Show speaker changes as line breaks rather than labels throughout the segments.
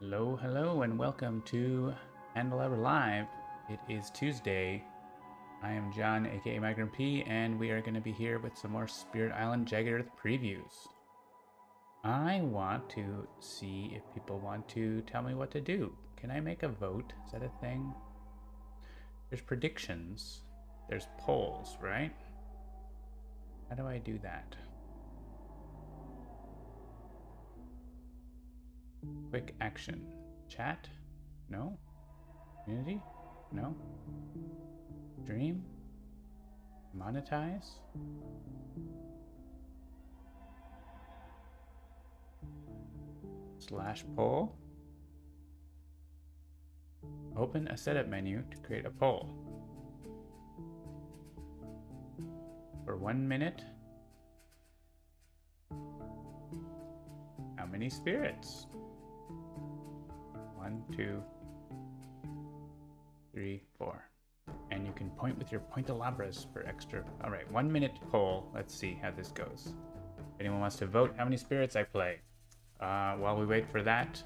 Hello, hello, and welcome to Handelabra Live. It is Tuesday. I am John, aka Magnum P, and we are going to be here with some more Spirit Island Jagged Earth previews. I want to see if people want to tell me what to do. Can I make a vote? Is that a thing? There's predictions. There's polls, right? How do I do that? Quick action. Chat? No. Community? No. Stream? Monetize? Slash poll? Open a setup menu to create a poll. For 1 minute. How many spirits? 1, 2, 3, 4. And you can point with your Pointalabras for extra. All right, 1 minute poll. Let's see how this goes. If anyone wants to vote how many spirits I play. While we wait for that,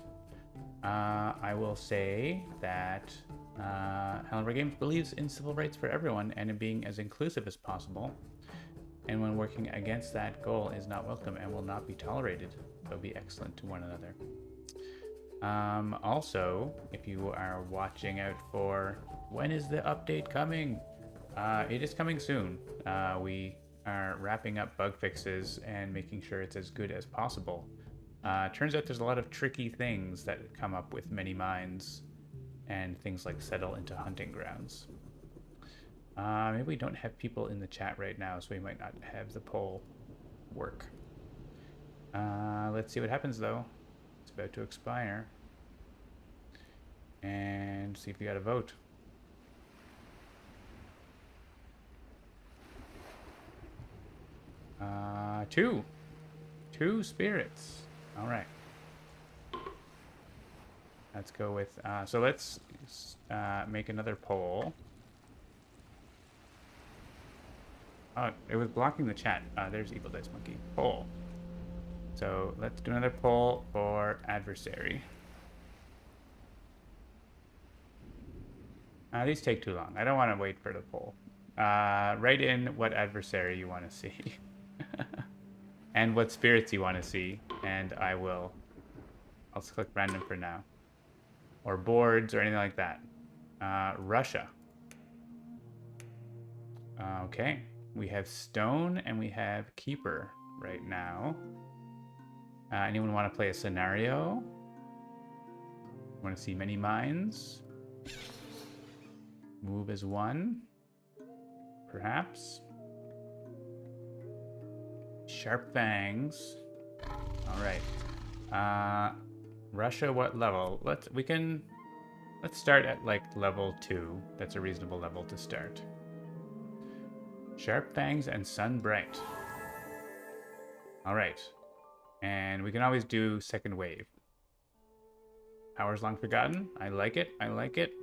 I will say that Handelabra Games believes in civil rights for everyone and in being as inclusive as possible. And when working against that goal is not welcome and will not be tolerated. So be excellent to one another. Also, if you are watching out for when is the update coming, it is coming soon. We are wrapping up bug fixes and making sure it's as good as possible. Turns out there's a lot of tricky things that come up with many mines and things like settle into hunting grounds. Maybe we don't have people in the chat right now, so we might not have the poll work. Let's see what happens though. It's about to expire. And see if we got a vote. Two spirits. All right. Let's go with, so let's make another poll. Oh, it was blocking the chat. There's Evil Dice Monkey. Poll. So let's do another poll for adversary. These take too long. I don't want to wait for the poll. Write in what adversary you want to see. And what spirits you want to see. And I'll click random for now. Or boards or anything like that. Russia. Okay. We have stone and we have keeper right now. Anyone want to play a scenario? Want to see many mines? Move as one, perhaps. Sharp fangs. All right. Russia, what level? Let's start at like level 2. That's a reasonable level to start. Sharp fangs and sun bright. All right. And we can always do second wave. Powers long forgotten. I like it. I like it.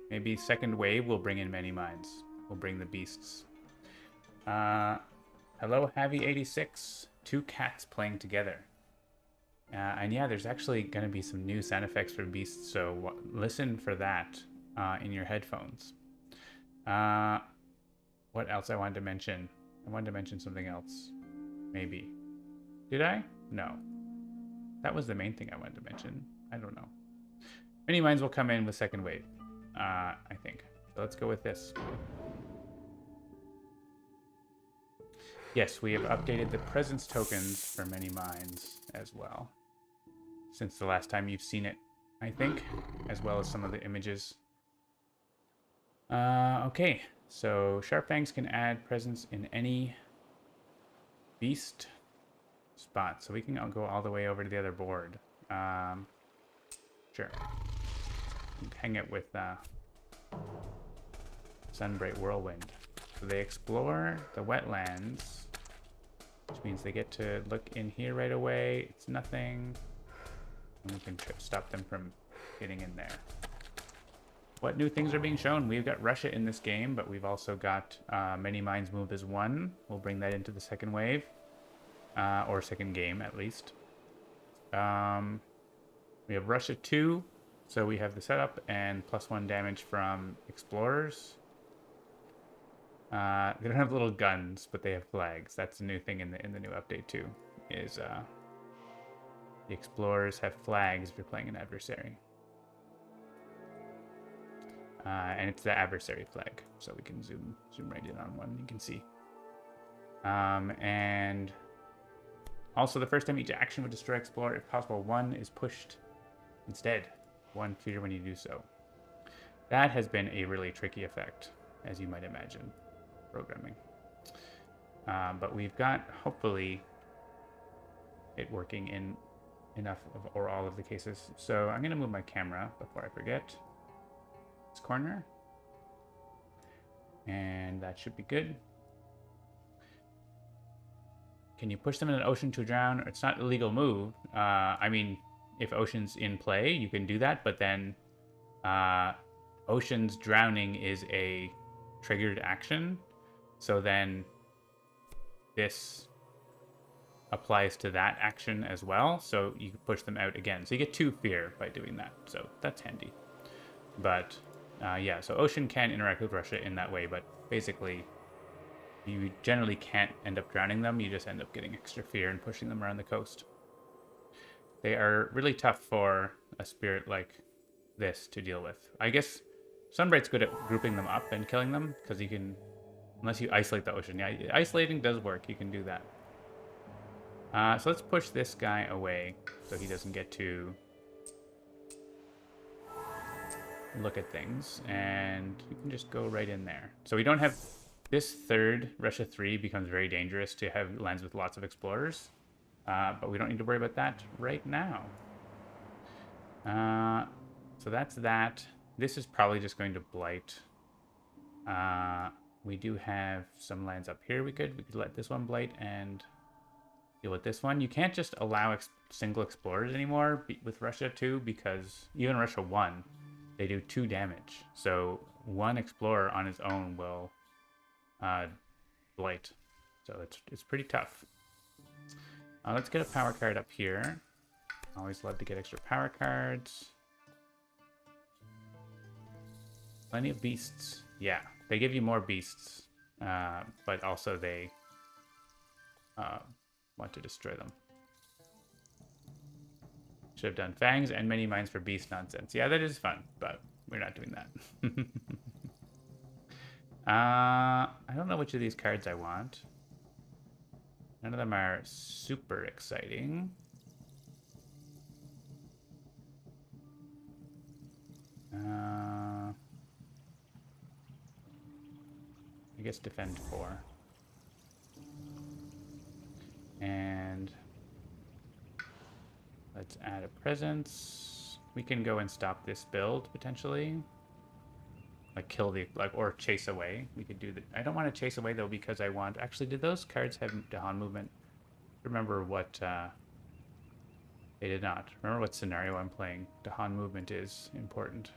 Maybe second wave will bring in many mines. We'll bring the beasts. Hello, Javi86. 2 cats playing together. And yeah, there's actually going to be some new sound effects for beasts, so listen for that in your headphones. What else I wanted to mention? I wanted to mention something else. Maybe. Did I? No. That was the main thing I wanted to mention. I don't know. Many mines will come in with second wave. I think. So let's go with this. Yes, we have updated the presence tokens for many mines as well. Since the last time you've seen it, I think. As well as some of the images. Okay, so Sharp Fangs can add presence in any beast spot. So we can go all the way over to the other board. Sure. Hang it with Sunbright Whirlwind. So they explore the wetlands, which means they get to look in here right away. It's nothing. And we can stop them from getting in there. What new things are being shown? We've got Russia in this game, but we've also got many mines move as one. We'll bring that into the second wave, or second game at least. We have Russia 2, so we have the setup and +1 damage from explorers. They don't have little guns, but they have flags. That's a new thing in the new update too. Is the explorers have flags if you're playing an adversary, and it's the adversary flag. So we can zoom right in on one. You can see, and also the first time each action would destroy explorer, if possible, 1 is pushed instead. 1 fear when you do so. That has been a really tricky effect, as you might imagine, programming. But we've got, hopefully, it working in enough of, or all of the cases. So I'm going to move my camera before I forget. This corner. And that should be good. Can you push them in an ocean to drown? It's not a legal move. I mean, if ocean's in play, you can do that, but then ocean's drowning is a triggered action. So then this applies to that action as well. So you can push them out again. So you get 2 fear by doing that. So that's handy. But yeah, so ocean can interact with Russia in that way, but basically you generally can't end up drowning them. You just end up getting extra fear and pushing them around the coast. They are really tough for a spirit like this to deal with. I guess Sunbright's good at grouping them up and killing them, because you can, unless you isolate the ocean. Yeah, isolating does work. You can do that. So let's push this guy away so he doesn't get to look at things. And you can just go right in there. So we don't have... This third, Russia 3, becomes very dangerous to have lands with lots of explorers. But we don't need to worry about that right now. So that's that. This is probably just going to blight. We do have some lands up here we could let this one blight and deal with this one. You can't just allow single explorers anymore with Russia 2, because even Russia 1, they do 2 damage. So 1 explorer on his own will blight. So it's pretty tough. Let's get a power card up here. Always love to get extra power cards. Plenty of beasts. Yeah, they give you more beasts, but also they want to destroy them. Should have done fangs and many mines for beast nonsense. Yeah, that is fun, but we're not doing that. I don't know which of these cards I want. None of them are super exciting. I guess defend 4. And let's add a presence. We can go and stop this build potentially. Like kill the, like, or chase away. We could do that. I don't want to chase away though, because I want, actually, did those cards have Dahan movement? Remember what, they did not. Remember what scenario I'm playing. Dahan movement is important.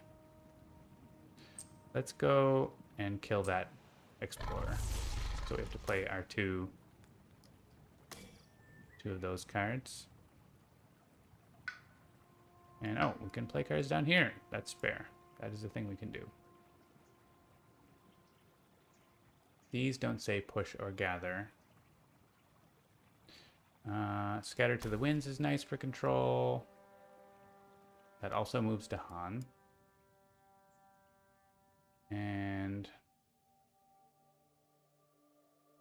Let's go and kill that explorer. So we have to play our two of those cards. And oh, we can play cards down here. That's spare. That is the thing we can do. These don't say push or gather. Scatter to the winds is nice for control. That also moves to Han. And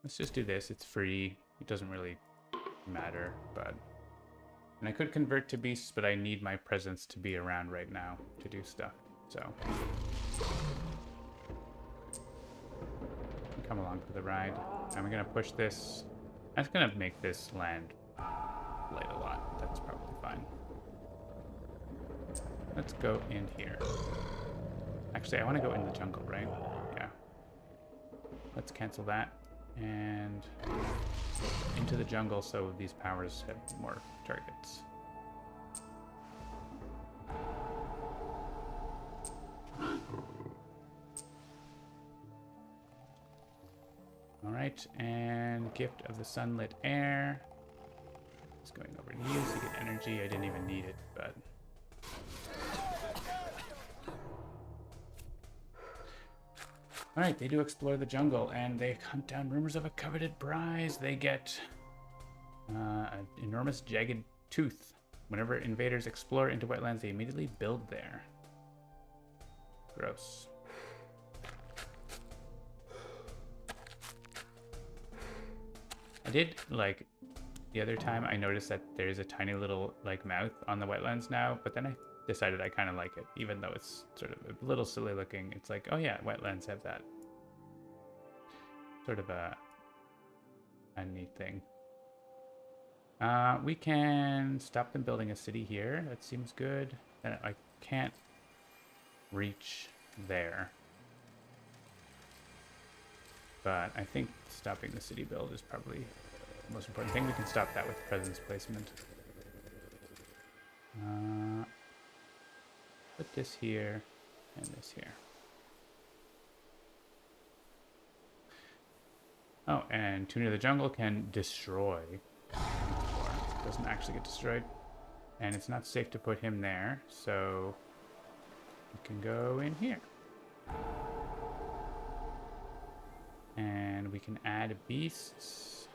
let's just do this. It's free. It doesn't really matter, but... And I could convert to beasts, but I need my presence to be around right now to do stuff, so... Come along for the ride. And we're gonna push this. That's gonna make this land blight a lot. That's probably fine. Let's go in here. Actually, I want to go in the jungle, right? Yeah. Let's cancel that. And into the jungle so these powers have more targets. Alright, and Gift of the Sunlit Air. It's going over to you so you get energy. I didn't even need it, but Alright, they do explore the jungle, and they hunt down rumors of a coveted prize. They get an enormous jagged tooth. Whenever invaders explore into wetlands, they immediately build there. Gross. I did, like, the other time I noticed that there's a tiny little, like, mouth on the wetlands now, but then I decided I kind of like it, even though it's sort of a little silly looking. It's like, oh yeah, wetlands have that. Sort of a neat thing. We can stop them building a city here. That seems good. And I can't reach there. But I think stopping the city build is probably the most important thing. We can stop that with presence placement. Put this here and this here. Oh, and Tuner the Jungle can destroy. Doesn't actually get destroyed. And it's not safe to put him there, so we can go in here. And we can add beasts.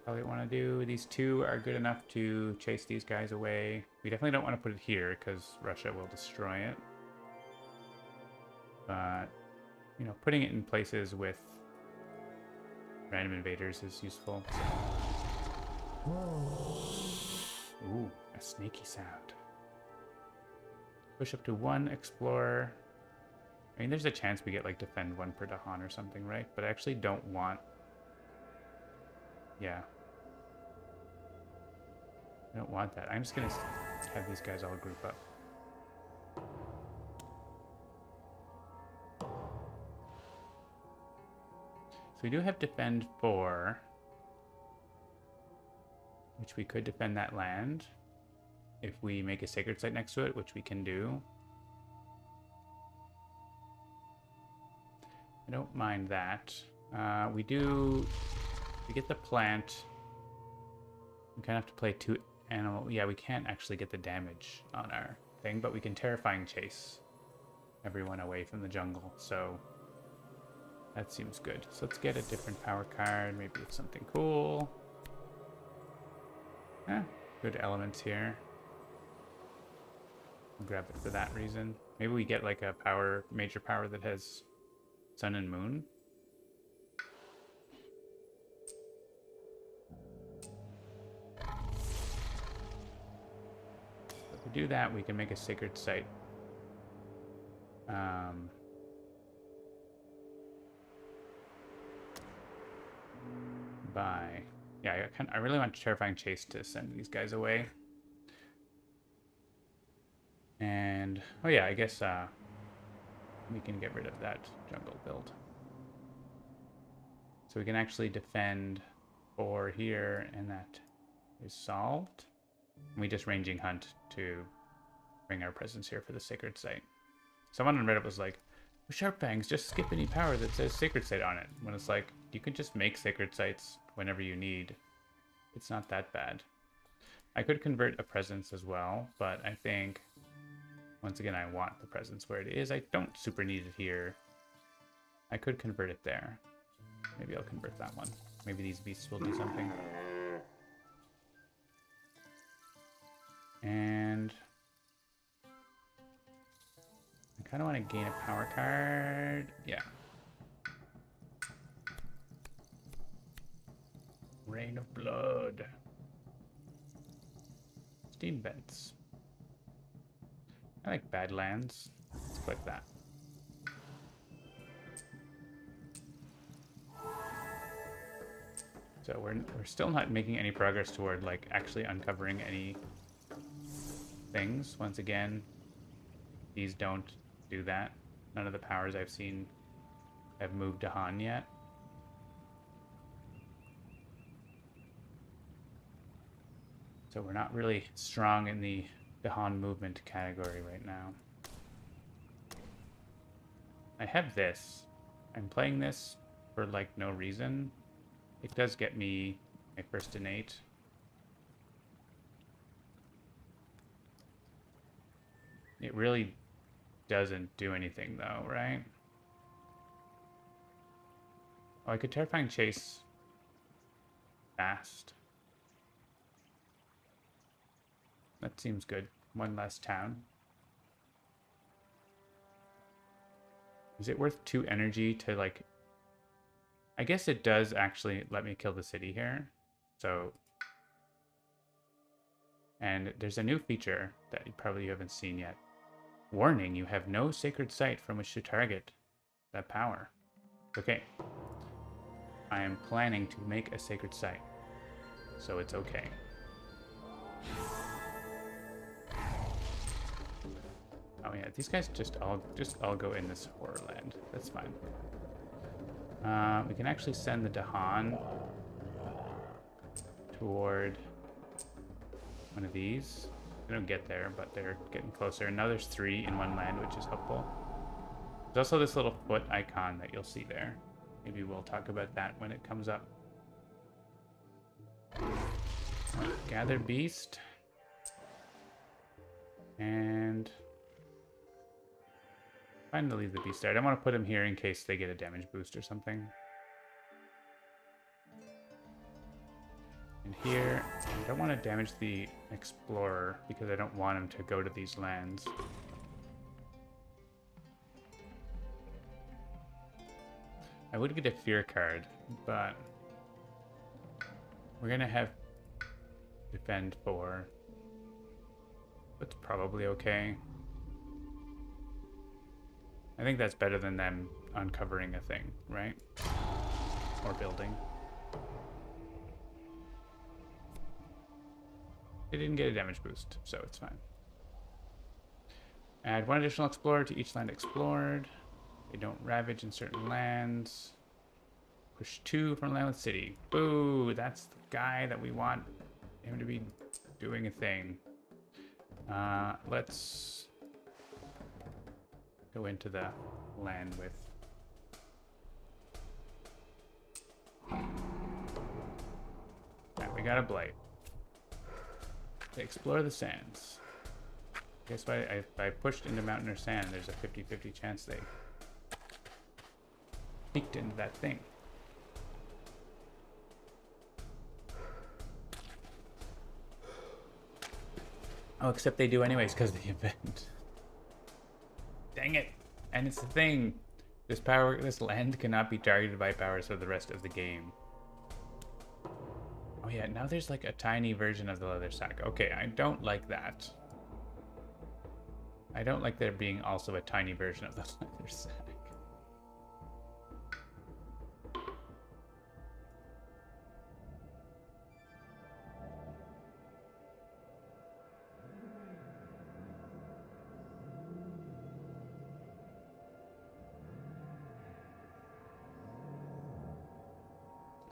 Probably want to do, these two are good enough to chase these guys away. We definitely don't want to put it here because Russia will destroy it. But, you know, putting it in places with random invaders is useful. Ooh, a snaky sound. Push up to 1 explorer. I mean, there's a chance we get, like, defend 1 per Dahan or something, right? But I actually don't want... Yeah. I don't want that. I'm just gonna have these guys all group up. So we do have defend 4, which we could defend that land if we make a sacred site next to it, which we can do. I don't mind that. We get the plant. We kind of have to play 2 animal. Yeah, we can't actually get the damage on our thing, but we can terrifying chase everyone away from the jungle. So that seems good. So let's get a different power card. Maybe it's something cool. Good elements here. I'll grab it for that reason. Maybe we get like a major power that has sun and moon. If we do that, we can make a sacred site. Yeah, I really want terrifying chase to send these guys away. And oh yeah, I guess we can get rid of that jungle build. So we can actually defend 4 here, and that is solved. And we just ranging hunt to bring our presence here for the sacred site. Someone on Reddit was like, Sharp Fangs, just skip any power that says sacred site on it. When it's like, you can just make sacred sites whenever you need. It's not that bad. I could convert a presence as well, but I think, once again, I want the presence where it is. I don't super need it here. I could convert it there. Maybe I'll convert that one. Maybe these beasts will do something. And I kind of want to gain a power card. Yeah. Rain of Blood. Steam Vents. I like Badlands. Let's click that. So we're still not making any progress toward like actually uncovering any things. Once again, these don't do that. None of the powers I've seen have moved to Han yet. So we're not really strong in the Dahan movement category right now. I have this. I'm playing this for like no reason. It does get me my first innate. It really doesn't do anything though, right? Oh, I could Terrifying Chase fast. That seems good. One less town. Is it worth 2 energy to, like... I guess it does actually let me kill the city here. So... And there's a new feature that you probably haven't seen yet. Warning, you have no sacred site from which to target that power. Okay. I am planning to make a sacred site. So it's okay. Oh yeah, these guys just all go in this horror land. That's fine. We can actually send the Dahan toward one of these. They don't get there, but they're getting closer. And now there's 3 in one land, which is helpful. There's also this little foot icon that you'll see there. Maybe we'll talk about that when it comes up. Gather Beast. And... fine to leave the beast there. I don't want to put him here in case they get a damage boost or something. And here, I don't want to damage the explorer because I don't want him to go to these lands. I would get a fear card, but we're gonna have defend 4. That's probably okay. I think that's better than them uncovering a thing, right? Or building. They didn't get a damage boost, so it's fine. Add 1 additional explorer to each land explored. They don't ravage in certain lands. Push 2 from land with city. Boo! That's the guy that we want him to be doing a thing. Let's go into the land with... Alright, we got a blight. They explore the sands. Guess if I pushed into mountain or sand, there's a 50-50 chance they sneaked into that thing. Oh, except they do anyways because of the event. Dang it! And it's the thing. This land cannot be targeted by powers for the rest of the game. Oh yeah, now there's like a tiny version of the leather sack. Okay, I don't like that. I don't like there being also a tiny version of the leather sack.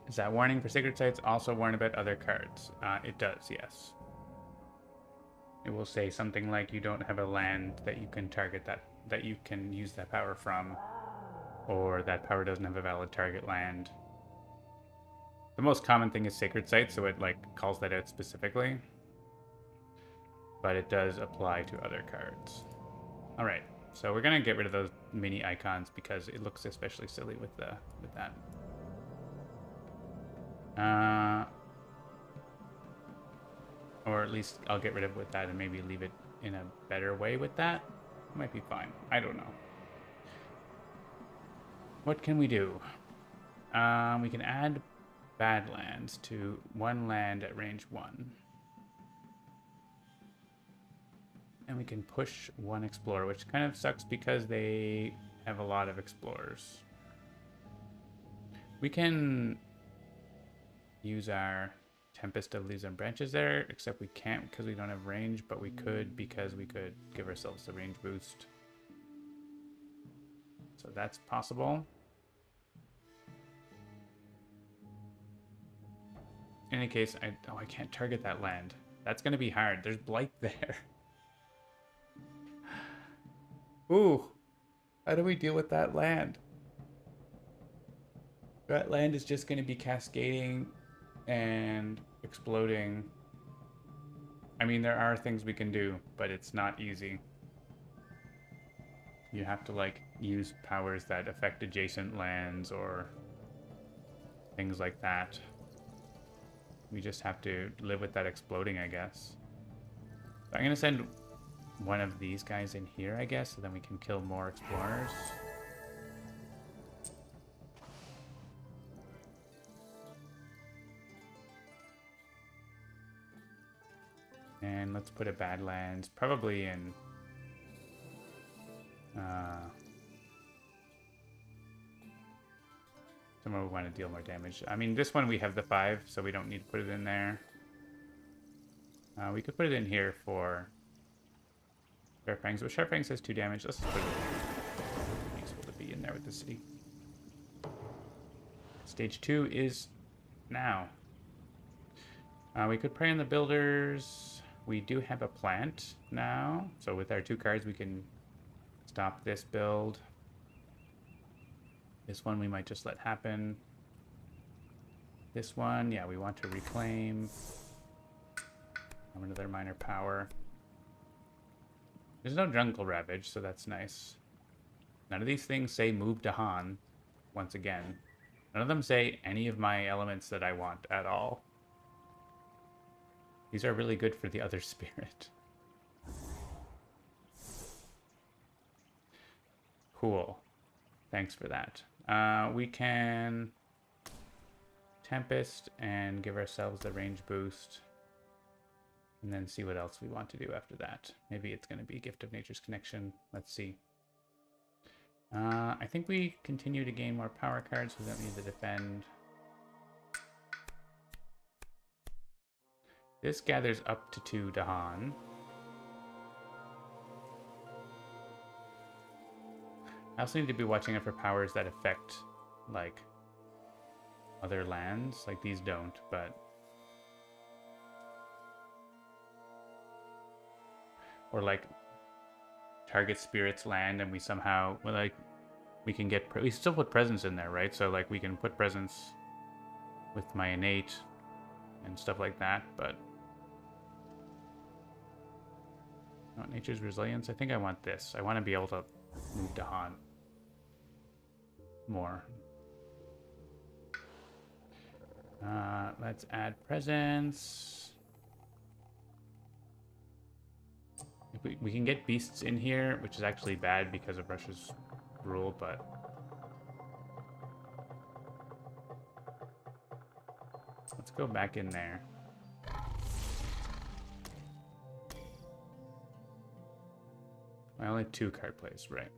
Does that warning for sacred sites also warn about other cards? It does, yes. It will say something like you don't have a land that you can target that you can use that power from, or that power doesn't have a valid target land. The most common thing is sacred sites, so it like calls that out specifically. But it does apply to other cards. All right, so we're gonna get rid of those mini icons because it looks especially silly with that. Or at least I'll get rid of it with that and maybe leave it in a better way with that. Might be fine. I don't know. What can we do? We can add Badlands to 1 land at range 1. And we can push 1 explorer, which kind of sucks because they have a lot of explorers. We can use our Tempest of Leaves and Branches there, except we can't because we don't have range, but we could because we could give ourselves the range boost. So that's possible. In any case, I can't target that land. That's going to be hard. There's Blight there. Ooh, how do we deal with that land? That land is just going to be cascading and exploding. I mean, there are things we can do, but it's not easy. You have to like use powers that affect adjacent lands or things like that. We just have to live with that exploding, I guess. So I'm going to send one of these guys in here, I guess, so then we can kill more explorers. And let's put a Badlands probably in somewhere we want to deal more damage. I mean, this one we have the 5, so we don't need to put it in there. We could put it in here for Sharfangs, but Sharfangs has 2 damage. Let's just put it in there. Useful to be in there with the city. Stage 2 is now. We could prey on the builders. We do have a plant now, so with our 2 cards we can stop this build. This one we might just let happen. This one, yeah, we want to reclaim. Another minor power. There's no jungle ravage, so that's nice. None of these things say move to Han, once again. None of them say any of my elements that I want at all. These are really good for the other spirit. Cool. Thanks for that. We can Tempest and give ourselves the range boost. And then see what else we want to do after that. Maybe it's going to be Gift of Nature's Connection. Let's see. I think we continue to gain more power cards. We don't need to defend. This gathers up to 2 Dahan. I also need to be watching out for powers that affect, like, other lands. Like, these don't, but... Or, like, target spirits land and we somehow... Well, like, we can get... We still put presence in there, right? So, like, we can put presence with my innate and stuff like that, but... Not Nature's Resilience. I think I want this. I want to be able to move to Han more. Let's add presence. If we can get beasts in here, which is actually bad because of Russia's rule, but... Let's go back in there. I only 2 card plays, right?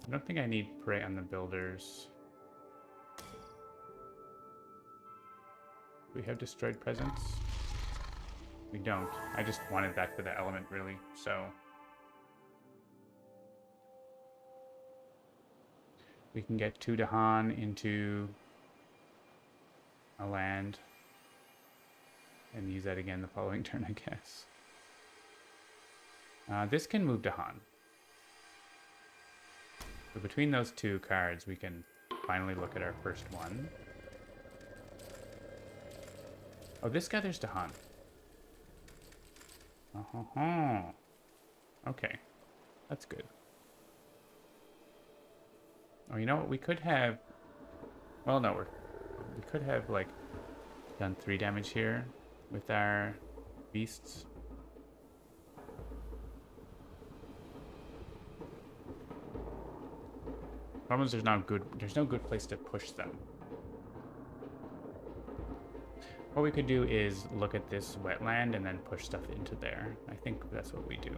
I don't think I need prey on the builders. We have destroyed presence. We don't. I just wanted that for the element, really. So we can get 2 Dahan into a land and use that again the following turn, I guess. This can move to Han. So between those 2 cards, we can finally look at our first one. Oh, this gathers to Han. Okay, that's good. Oh, you know what? We could have... Well, no, we could have, like, done 3 damage here with our beasts. Problem is there's no good place to push them. What we could do is look at this wetland and then push stuff into there. I think that's what we do.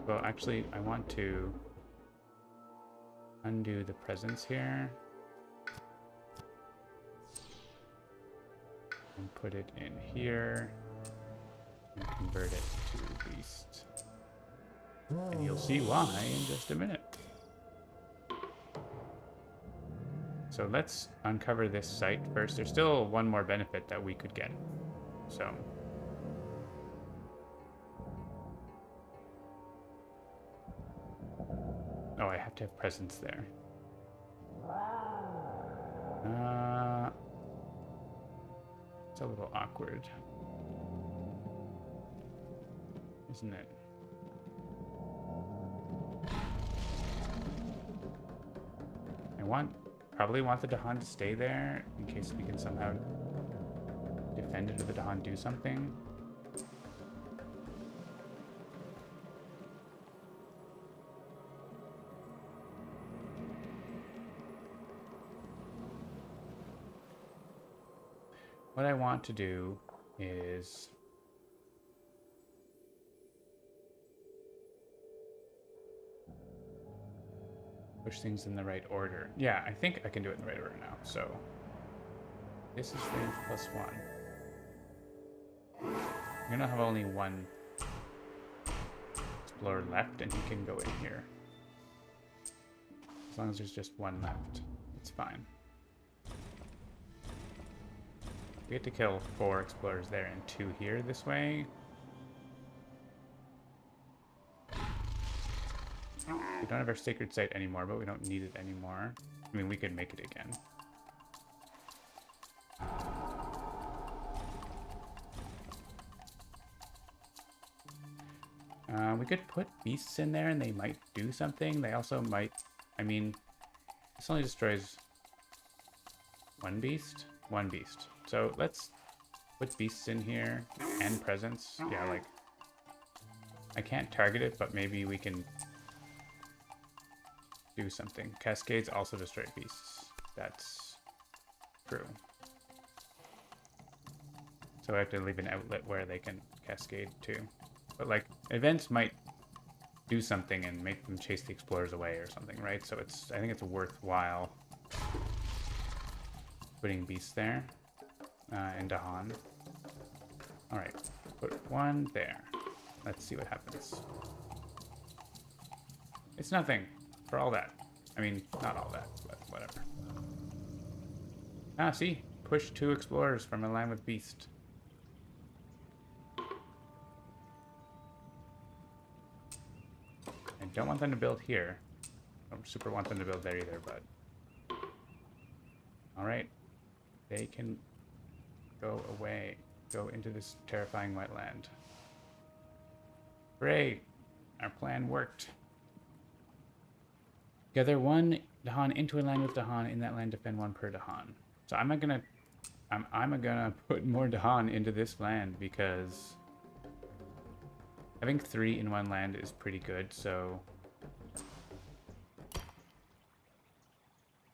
Well, actually, I want to undo the presence here and put it in here and convert it to beast. And you'll see why in just a minute. So let's uncover this site first. There's still one more benefit that we could get. So oh, I have to have presence there. It's a little awkward, isn't it? probably want the Dahan to stay there in case we can somehow defend it or the Dahan do something. What I want to do is push things in the right order. Yeah, I think I can do it in the right order now. So this is range +1. I'm gonna have only one explorer left, and he can go in here. As long as there's just one left, it's fine. We get to kill 4 explorers there and 2 here this way. We don't have our sacred site anymore, but we don't need it anymore. I mean, we could make it again. We could put beasts in there and they might do something. They also might, I mean, this only destroys one beast. So let's put beasts in here and presence. Yeah, like, I can't target it, but maybe we can do something. Cascades also destroy beasts. That's true. So I have to leave an outlet where they can cascade too. But like, events might do something and make them chase the explorers away or something, right? So I think it's worthwhile putting beasts there and Dahan. All right, put 1 there. Let's see what happens. It's nothing for all that. I mean, not all that, but whatever. Ah, see? Push 2 explorers from a line with beast. I don't want them to build here. I don't super want them to build there either, but... Alright. They can go away. Go into this terrifying wetland. Hooray! Our plan worked. Gather 1 Dahan into a line with Dahan. In that land, defend 1 per Dahan. So I'm gonna put more Dahan into this land because having 3 in 1 land is pretty good, so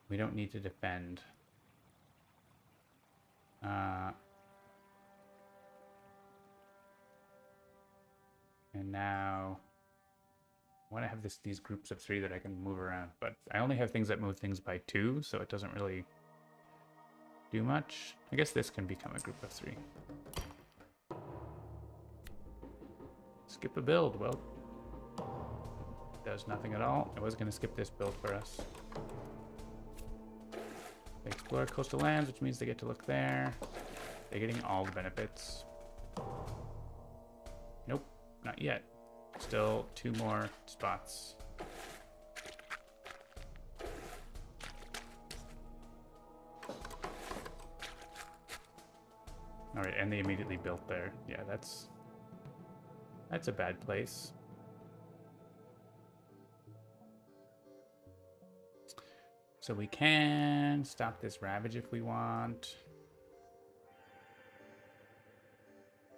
we don't need to defend. And now I want to have these groups of 3 that I can move around, but I only have things that move things by 2, so it doesn't really do much. I guess this can become a group of 3. Skip a build. Well, does nothing at all. I was going to skip this build for us. They explore coastal lands, which means they get to look there. They're getting all the benefits. Nope, not yet. Still 2 more spots. All right, and they immediately built there. Yeah, that's a bad place. So we can stop this ravage if we want.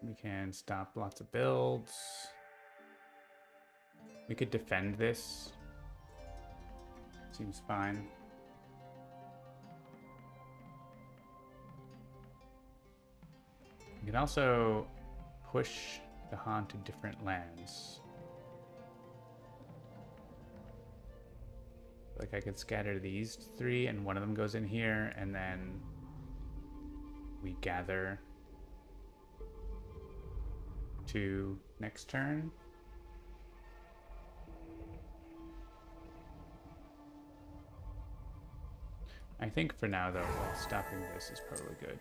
We can stop lots of builds. We could defend this. Seems fine. We can also push the Han to different lands. Like I could scatter these 3 and one of them goes in here and then we gather 2 next turn. I think for now though, stopping this is probably good.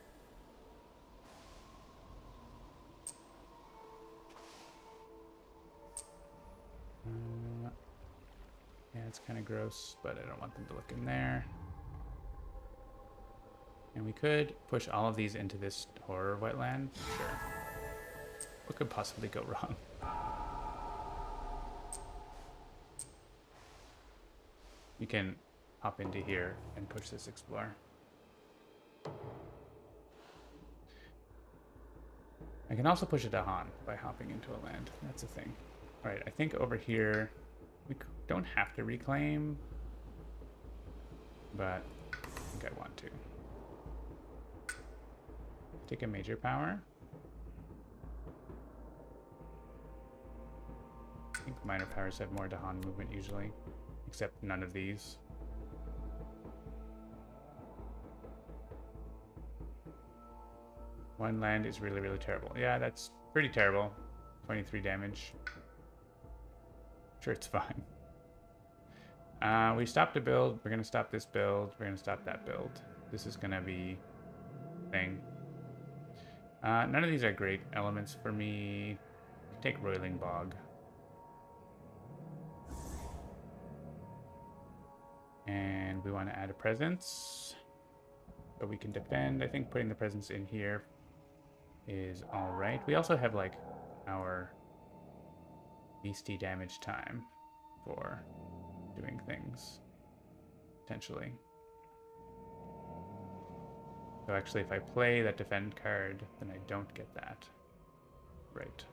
Yeah, it's kind of gross, but I don't want them to look in there. And we could push all of these into this horror wetland. Sure. What could possibly go wrong? We can hop into here and push this explorer. I can also push it to Han by hopping into a land. That's a thing. All right, I think over here we don't have to reclaim, but I think I want to. Take a major power. I think minor powers have more to Han movement usually, except none of these. One land is really, really terrible. Yeah, that's pretty terrible. 23 damage. Sure, it's fine. We stopped a build. We're going to stop this build. We're going to stop that build. This is going to be thing. None of these are great elements for me. Take Roiling Bog. And we want to add a presence. So we can defend. I think putting the presence in here is alright. We also have like our beastie damage time for doing things, potentially. So actually if I play that defend card, then I don't get that. Right.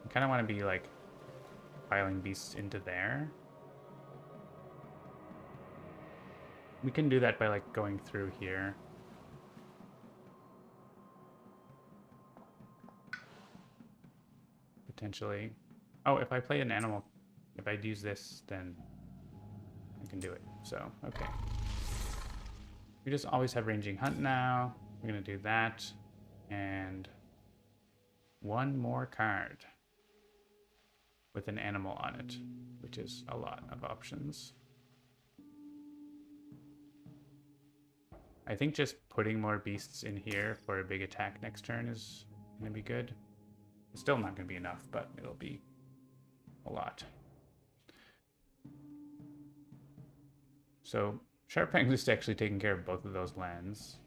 I kind of want to be like piling beasts into there. We can do that by like going through here. Potentially. Oh, if I play an animal, if I use this, then I can do it. So, okay. We just always have ranging hunt now. We're gonna do that. And one more card with an animal on it, which is a lot of options. I think just putting more beasts in here for a big attack next turn is going to be good. It's still not going to be enough, but it'll be a lot. So Sharp Fang's just actually taking care of both of those lands.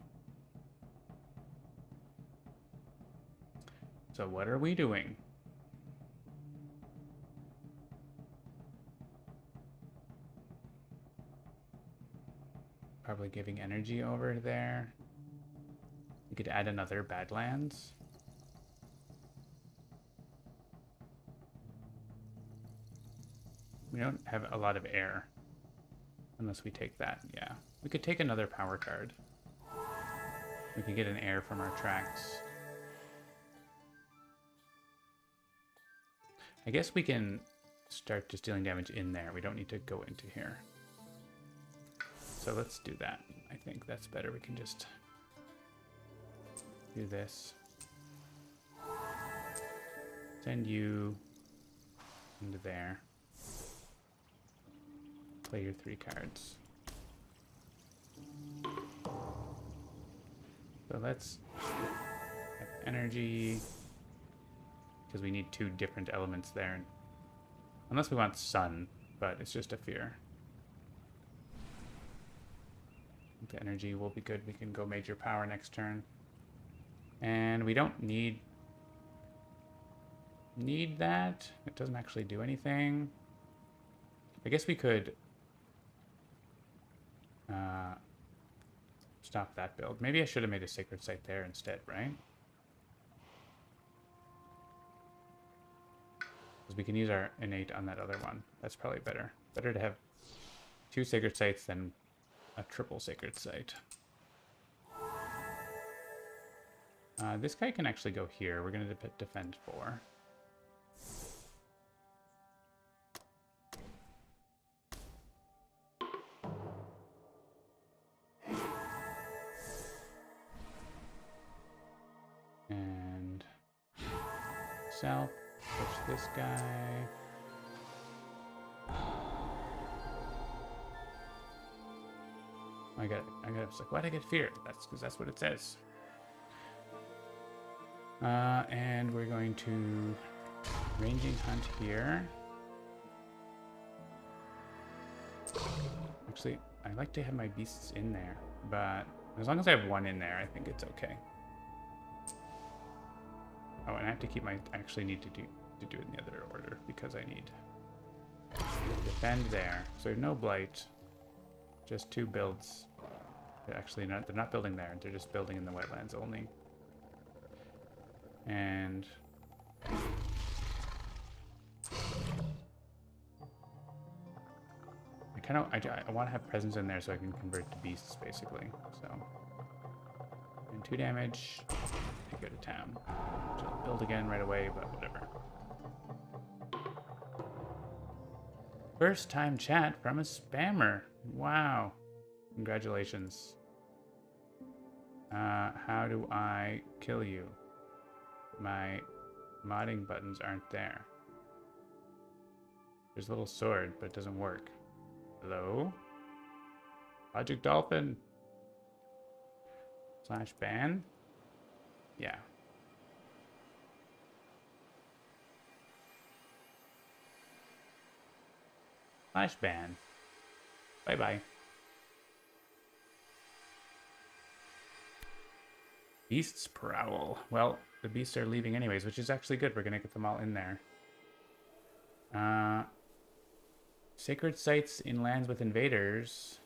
So what are we doing? Probably giving energy over there. We could add another Badlands. We don't have a lot of air. Unless we take that, yeah. We could take another power card. We could get an air from our tracks. I guess we can start just dealing damage in there. We don't need to go into here. So let's do that. I think that's better. We can just do this. Send you into there. Play your 3 cards. So let's have energy, because we need 2 different elements there. Unless we want sun, but it's just a fear. The energy will be good. We can go major power next turn. And we don't need that. It doesn't actually do anything. I guess we could stop that build. Maybe I should have made a sacred site there instead, right? Because we can use our innate on that other one. That's probably better. Better to have 2 sacred sites than a triple sacred site. This guy can actually go here. We're going to defend 4. And south, push this guy. I was like, why'd I get fear? That's because that's what it says. And we're going to ranging hunt here. Actually, I like to have my beasts in there, but as long as I have 1 in there, I think it's okay. Oh, and I have to keep my, I actually need to to do it in the other order because I need defend there. So no blight, just 2 builds. They're not building there. They're just building in the wetlands only. And I want to have presence in there so I can convert to beasts basically. So and 2 damage. I go to town. So I'll build again right away, but whatever. First time chat from a spammer. Wow. Congratulations. How do I kill you? My modding buttons aren't there. There's a little sword, but it doesn't work. Hello? Project Dolphin? /ban? Yeah. /ban. Bye-bye. Beasts prowl. Well, the beasts are leaving anyways, which is actually good. We're going to get them all in there. Sacred sites in lands with invaders.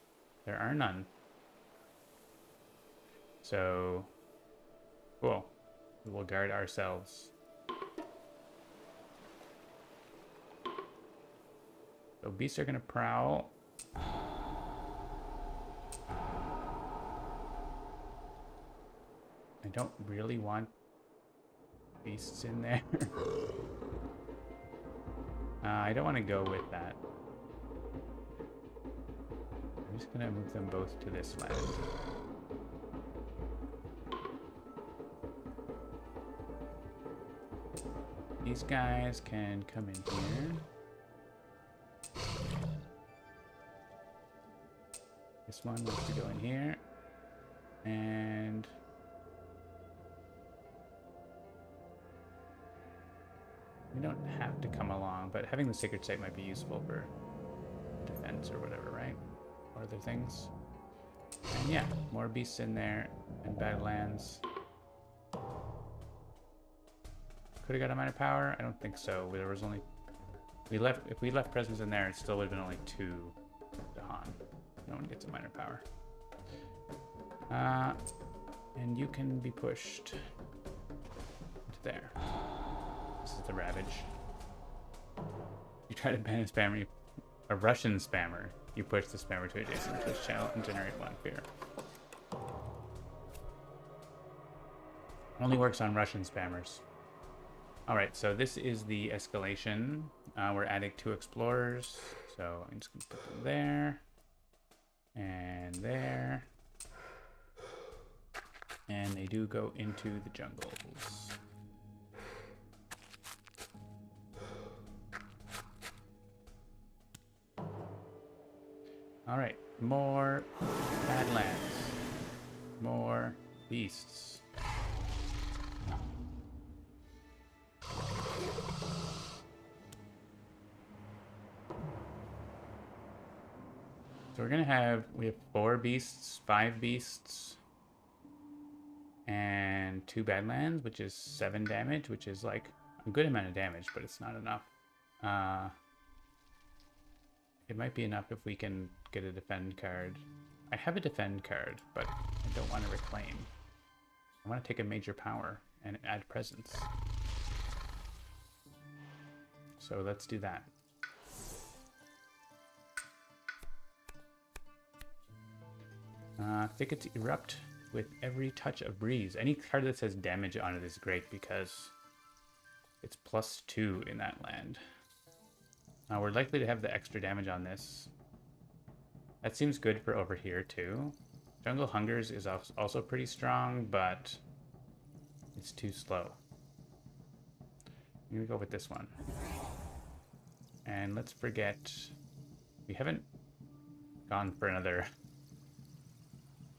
There are none. So, cool. We will guard ourselves. So beasts are going to prowl. I don't really want beasts in there. I don't want to go with that. I'm just going to move them both to this land. These guys can come in here. This one wants to go in here. And we don't have to come along, but having the sacred site might be useful for defense or whatever, right? Or other things. And yeah, more beasts in there and Badlands. Could have got a minor power? I don't think so. There was only if we left presence in there, it still would have been only 2 to Han. No one gets a minor power. And you can be pushed into there. This is the Ravage. You try to ban a spammer, a Russian spammer. You push the spammer to adjacent to his channel and generate 1 fear. Only works on Russian spammers. Alright, so this is the escalation. We're adding 2 explorers. So I'm just going to put them there. And there. And they do go into the jungles. Alright, more Badlands. More beasts. So we're gonna we have 4 beasts, 5 beasts, and 2 Badlands, which is 7 damage, which is like a good amount of damage, but it's not enough. It might be enough if we can get a defend card. I have a defend card, but I don't want to reclaim. I want to take a major power and add presence. So let's do that. Thickets erupt with every touch of breeze. Any card that says damage on it is great because it's +2 in that land. We're likely to have the extra damage on this. That seems good for over here too. Jungle Hungers is also pretty strong, but it's too slow. I'm gonna go with this one. And let's forget, we haven't gone for another.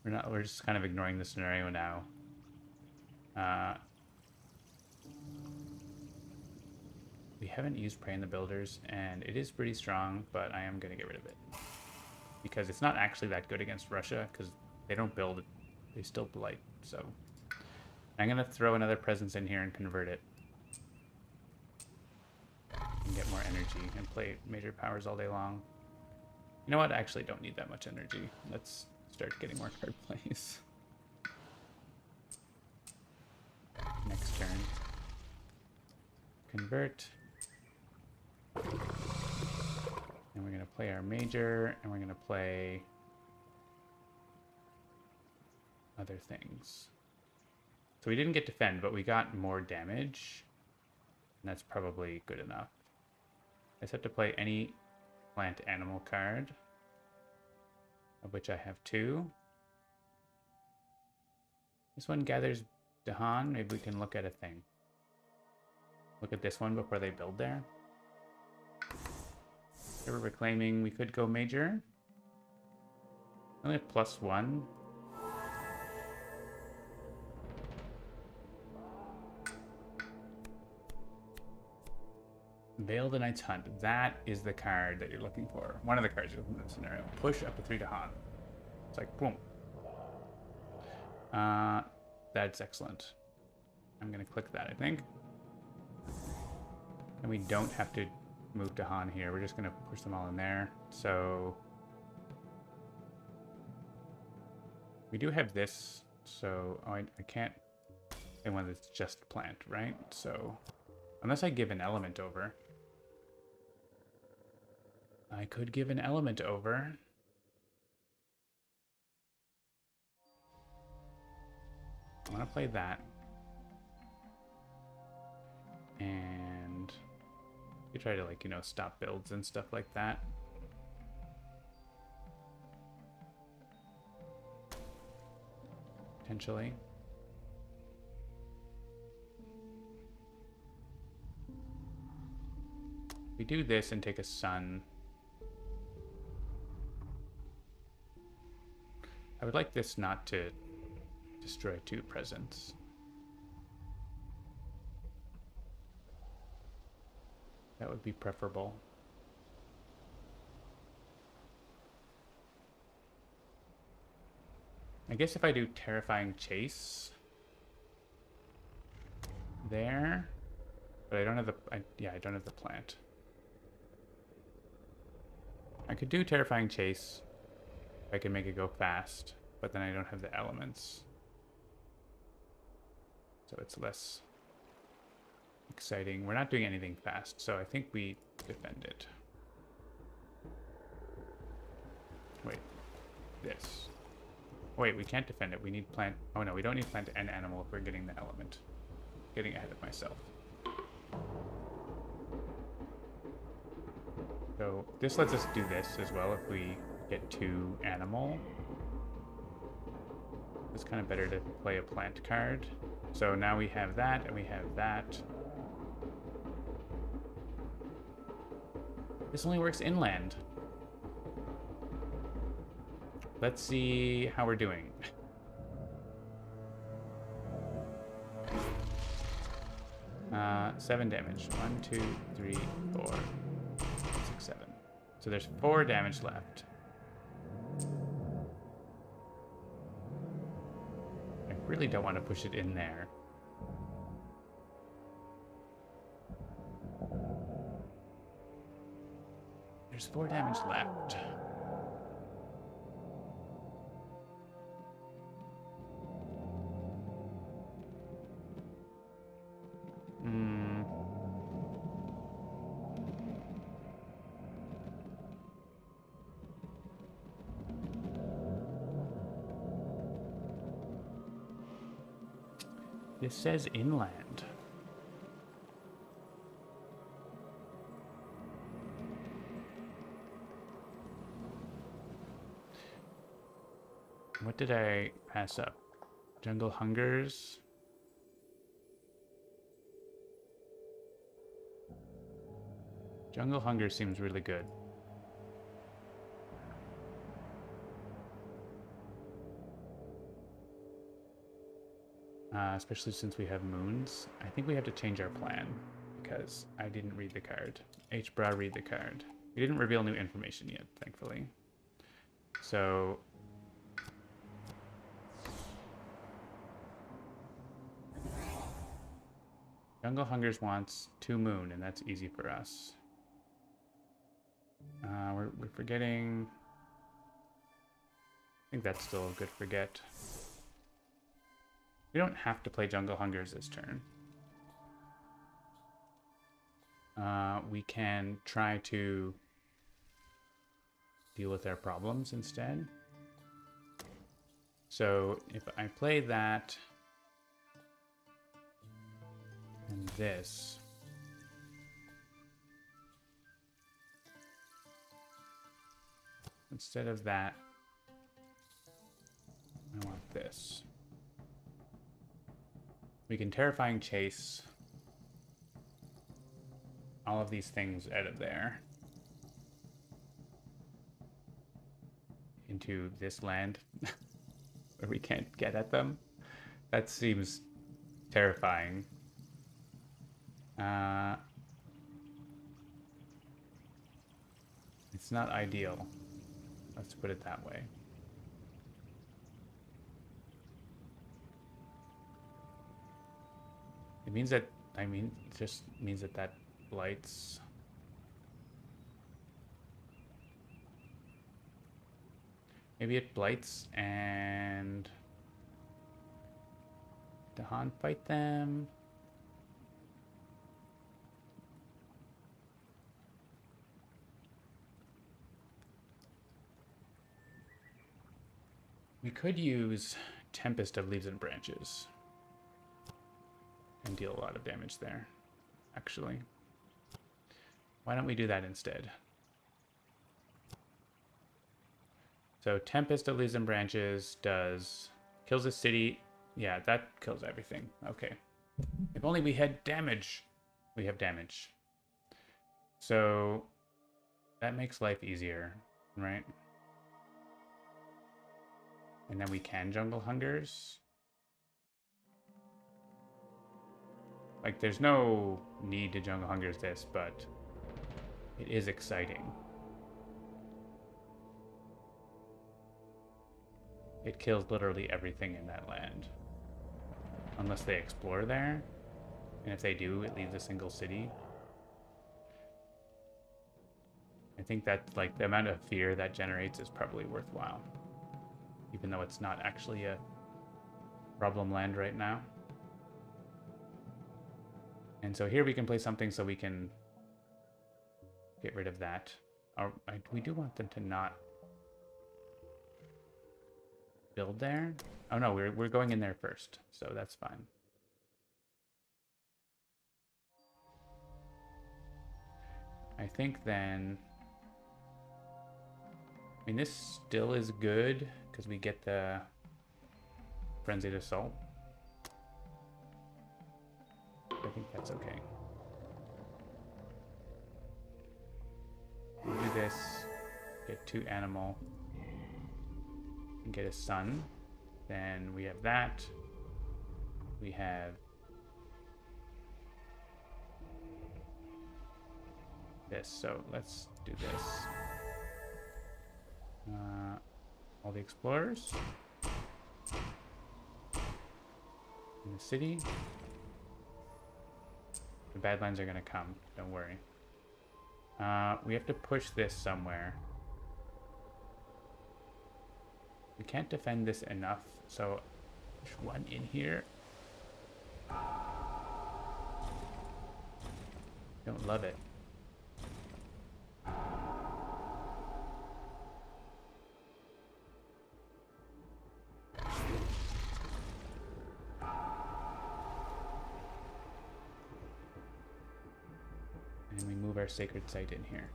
We're just kind of ignoring the scenario now. We haven't used Prey in the Builders, and it is pretty strong, but I am going to get rid of it. Because it's not actually that good against Russia, because they don't build it. They still blight, so. I'm going to throw another presence in here and convert it. energy and play major powers all day long. You know what? I actually don't need that much energy. Let's start getting more card plays. Next turn. Convert. And we're going to play our major, and we're going to play other things. So we didn't get defend, but we got more damage. And that's probably good enough. I just have to play any plant animal card, of which I have 2. This one gathers Dahan. Maybe we can look at a thing. Look at this one before they build there. River Reclaiming, we could go major. Only have +1. Veil the Night's Hunt. That is the card that you're looking for. One of the cards you're looking for in this scenario. Push up to 3 Dahan. It's like, boom. That's excellent. I'm going to click that, I think. And we don't have to move Dahan here. We're just going to push them all in there. So we do have this. So I can't say one that's just plant, right? So unless I give an element over. I could give an element over. I want to play that. And you try to, like, you know, stop builds and stuff like that. Potentially. We do this and take a sun. I would like this not to destroy 2 presents. That would be preferable. I guess if I do Terrifying Chase there, but I don't have the, yeah, I don't have the plant. I could do Terrifying Chase. I can make it go fast, but then I don't have the elements. So it's less exciting. We're not doing anything fast, so I think we defend it. Wait, this. Wait, we can't defend it. We need plant. Oh no, we don't need plant and animal if we're getting the element. Getting ahead of myself. So this lets us do this as well if we get 2 animal. It's kind of better to play a plant card. So now we have that and we have that. This only works inland. Let's see how we're doing. Seven damage. 1, 2, 3, 4, 6, 7. So there's 4 damage left. I really don't want to push it in there. There's 4 damage left. This says inland. What did I pass up? Jungle Hungers. Jungle Hunger seems really good. Especially since we have moons. I think we have to change our plan because I didn't read the card. H-Bra, read the card. We didn't reveal new information yet, thankfully. So Jungle Hungers wants 2 moon, and that's easy for us. We're forgetting... I think that's still a good forget. We don't have to play Jungle Hungers this turn. We can try to deal with their problems instead. So if I play that and this, instead of that, I want this. We can Terrifying Chase all of these things out of there into this land where we can't get at them. That seems terrifying. It's not ideal. Let's put it that way. It means that, it just means that that blights. Maybe it blights and Dahan fight them. We could use Tempest of Leaves and Branches and deal a lot of damage there, actually. Why don't we do that instead? So Tempest of Leaves and Branches kills a city. Yeah, that kills everything. Okay. If only we had damage. We have damage. So that makes life easier, right? And then we can Jungle Hungers. Like, there's no need to Jungle Hungers this, but it is exciting. It kills literally everything in that land. Unless they explore there. And if they do, it leaves a single city. I think that, like, the amount of fear that generates is probably worthwhile. Even though it's not actually a problem land right now. And so here we can play something so we can get rid of that. We do want them to not build there. Oh no, we're going in there first, so that's fine. I think then... I mean, this still is good, because we get the Frenzied Assault. I think that's okay. We'll do this, get 2 animal, and get a sun. Then we have that. We have this, so let's do this. All the explorers in the city. The Badlands are gonna come, don't worry. We have to push this somewhere. We can't defend this enough, so push 1 in here. Don't love it. And we move our sacred site in here.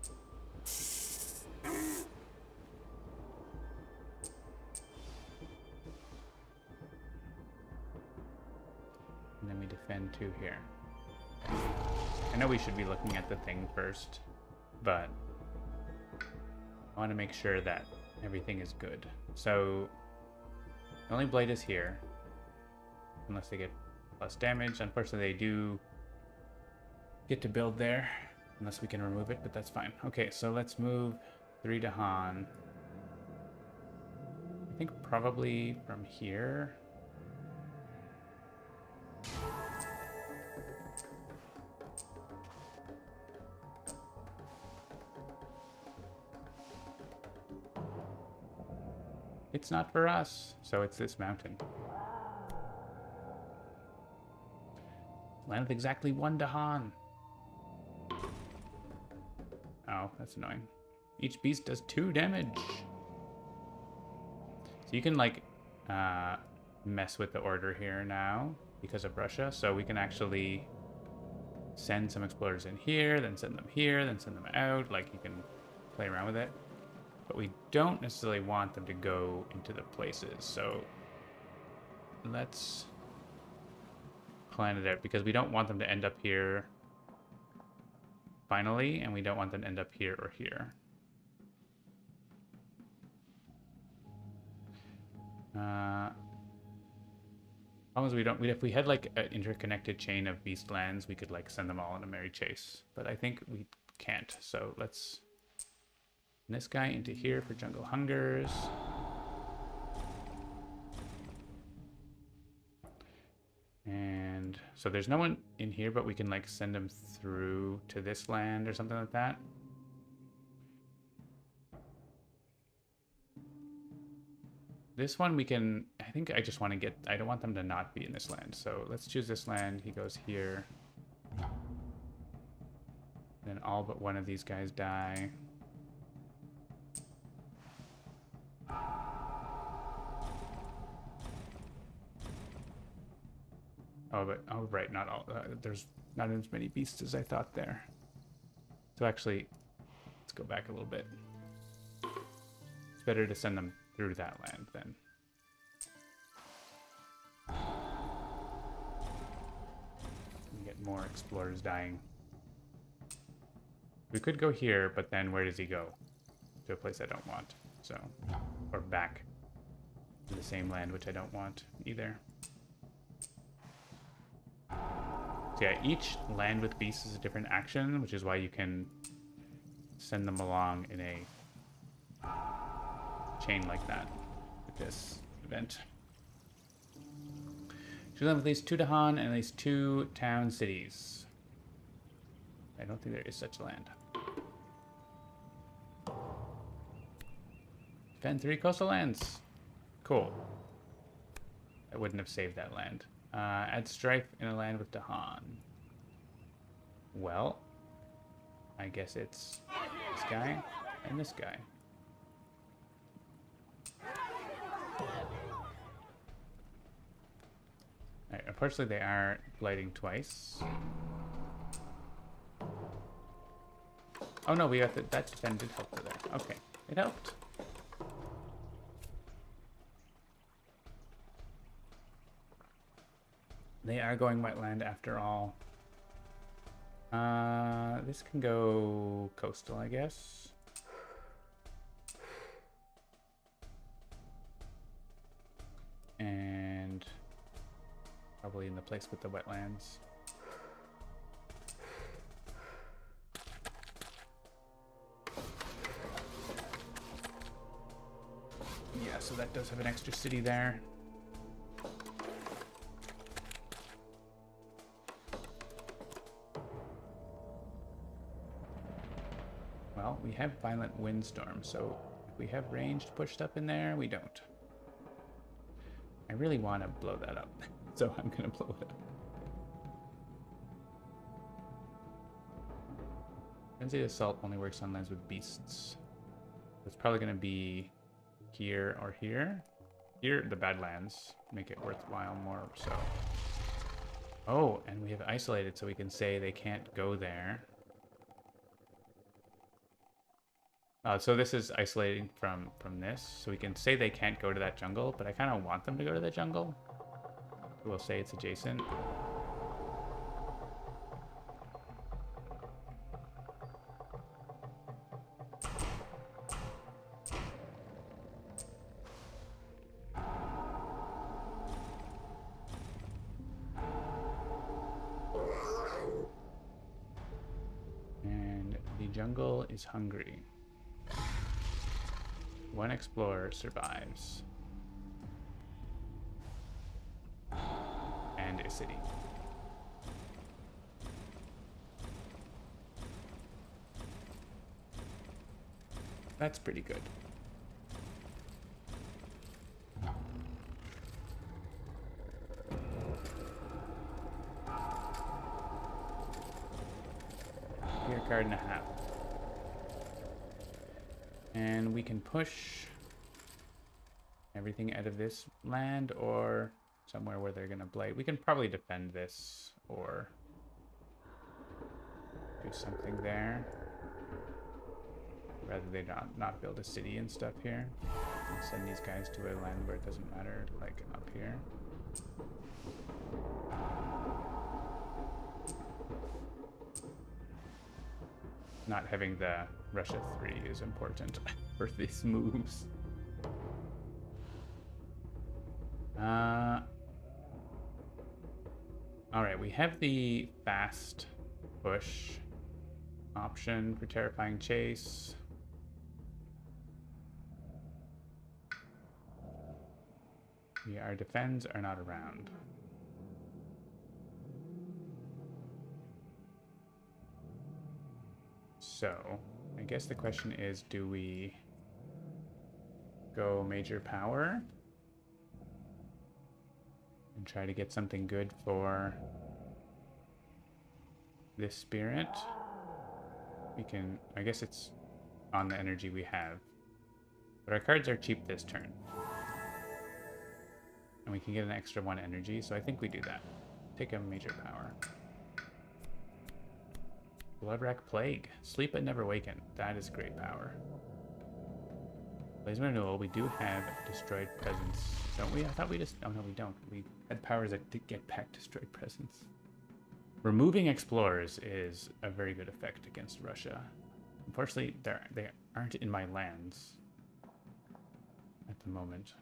And then we defend 2 here. I know we should be looking at the thing first, but I want to make sure that everything is good. So the only blight is here, unless they get plus damage. Unfortunately, they do get to build there, unless we can remove it, but that's fine. Okay, so let's move 3 to Han. I think probably from here. It's not for us. So it's this mountain. Land with exactly 1 Dahan. Oh, that's annoying. Each beast does 2 damage. So you can like mess with the order here now because of Russia. So we can actually send some explorers in here, then send them here, then send them out. Like you can play around with it. But we don't necessarily want them to go into the places. So let's plan it out because we don't want them to end up here finally, and we don't want them to end up here or here. As long as we don't, if we had like an interconnected chain of beast lands, we could like send them all in a merry chase. But I think we can't. So let's send this guy into here for jungle hungers. And so there's no one in here, but we can like send them through to this land or something like that. This one we can, I think I just want to get, I don't want them to not be in this land. So let's choose this land. He goes here. Then all but one of these guys die. Oh, but, oh, right, not all, there's not as many beasts as I thought there. So actually, let's go back a little bit. It's better to send them through that land then. We get more explorers dying. We could go here, but then where does he go? To a place I don't want. So, or back to the same land, which I don't want either. So yeah, each land with beasts is a different action, which is why you can send them along in a chain like that with this event. Choose them with at least 2 Dahan and at least 2 town cities. I don't think there is such a land. Defend 3 coastal lands. Cool. I wouldn't have saved that land. Add strife in a land with Dahan. Well, I guess it's this guy and this guy. Alright, unfortunately they are blighting twice. Oh no, we got that defend did help for there. Okay, it helped. They are going wetland after all. This can go coastal, I guess. And probably in the place with the wetlands. Yeah, so that does have an extra city there. Well, we have violent windstorm, so if we have ranged pushed up in there, we don't. I really want to blow that up, so I'm going to blow it up. Frenzied Assault only works on lands with beasts. It's probably going to be here or here. Here, the Badlands make it worthwhile more, so. Oh, and we have isolated, so we can say they can't go there. So this is isolating from this, so we can say they can't go to that jungle, but I kind of want them to go to the jungle. We'll say it's adjacent. And the jungle is hungry. 1 explorer survives. And a city. That's pretty good. card and a half. And we can push everything out of this land or somewhere where they're gonna blight. We can probably defend this or do something there. Rather they not build a city and stuff here. And send these guys to a land where it doesn't matter, like up here. Not having the Russia 3 is important for these moves. Alright, we have the fast push option for Terrifying Chase. Our defends are not around. So, I guess the question is, do we go major power and try to get something good for this spirit? We can, I guess it's on the energy we have. But our cards are cheap this turn. And we can get an extra 1 energy, so I think we do that. Take a major power. Bloodrack Plague. Sleep but never waken. That is great power. Blaze Renewal. We do have Destroyed Presence, don't we? I thought we just... Oh, no, we don't. We had powers that did get back Destroyed Presence. Removing Explorers is a very good effect against Russia. Unfortunately, they aren't in my lands at the moment.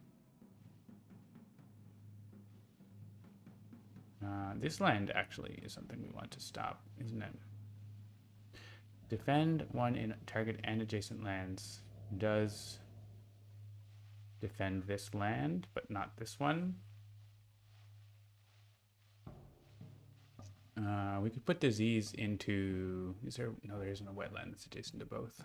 This land actually is something we want to stop, isn't it? Defend 1 in target and adjacent lands does defend this land, but not this one. We could put disease into... Is there... No, there isn't a wetland that's adjacent to both.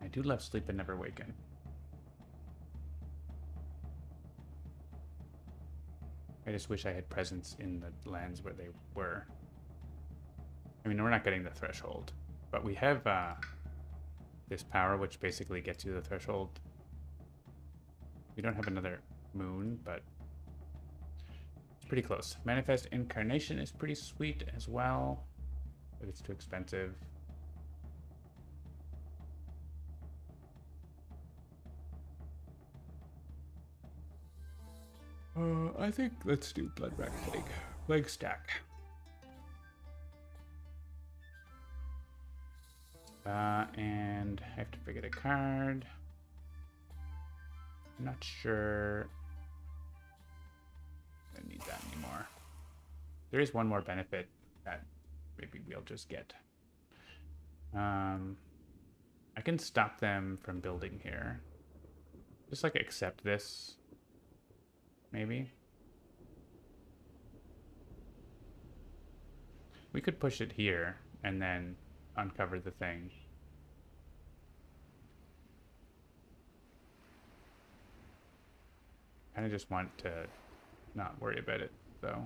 I do love Sleep and Never Waken. I just wish I had presence in the lands where they were. I mean, we're not getting the threshold, but we have this power, which basically gets you the threshold. We don't have another moon, but it's pretty close. Manifest Incarnation is pretty sweet as well, but it's too expensive. I think let's do Bloodrack Plague. Plague stack. And I have to figure the card. I'm not sure I need that anymore. There is one more benefit that maybe we'll just get. I can stop them from building here. Just like accept this. Maybe. We could push it here and then uncover the thing. Kind of just want to not worry about it, though.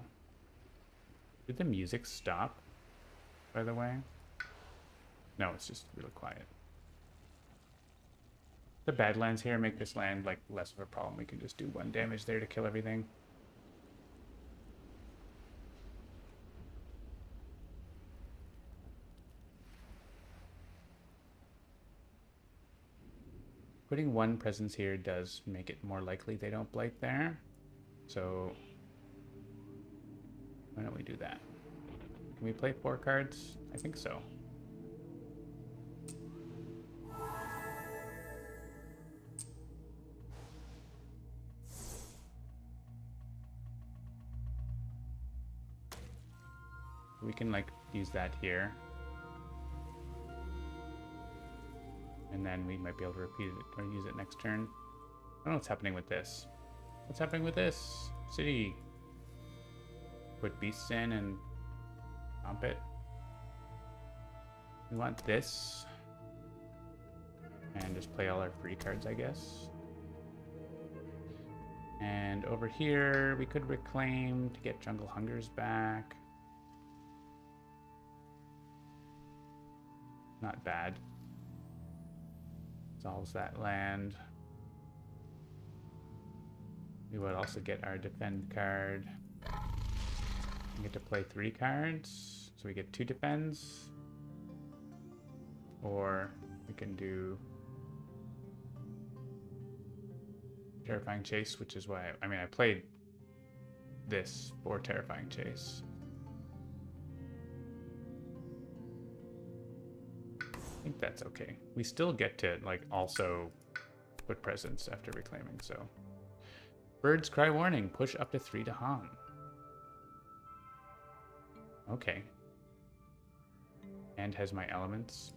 Did the music stop, by the way? No, it's just really quiet. The Badlands here make this land like less of a problem. We can just do 1 damage there to kill everything. Putting 1 presence here does make it more likely they don't blight there. So why don't we do that? Can we play 4 cards? I think so. We can like use that here. And then we might be able to repeat it or use it next turn. I don't know what's happening with this. What's happening with this? City. Put beasts in and comp it. We want this. And just play all our free cards, I guess. And over here, we could reclaim to get Jungle Hungers back. Not bad. Solves that land. We would also get our defend card. We get to play 3 cards, so we get 2 defends. Or we can do Terrifying Chase, which is why I played this for Terrifying Chase. I think that's okay. We still get to like also put presents after reclaiming, so. Birds Cry Warning, push up to 3 to Han. Okay. And has my elements.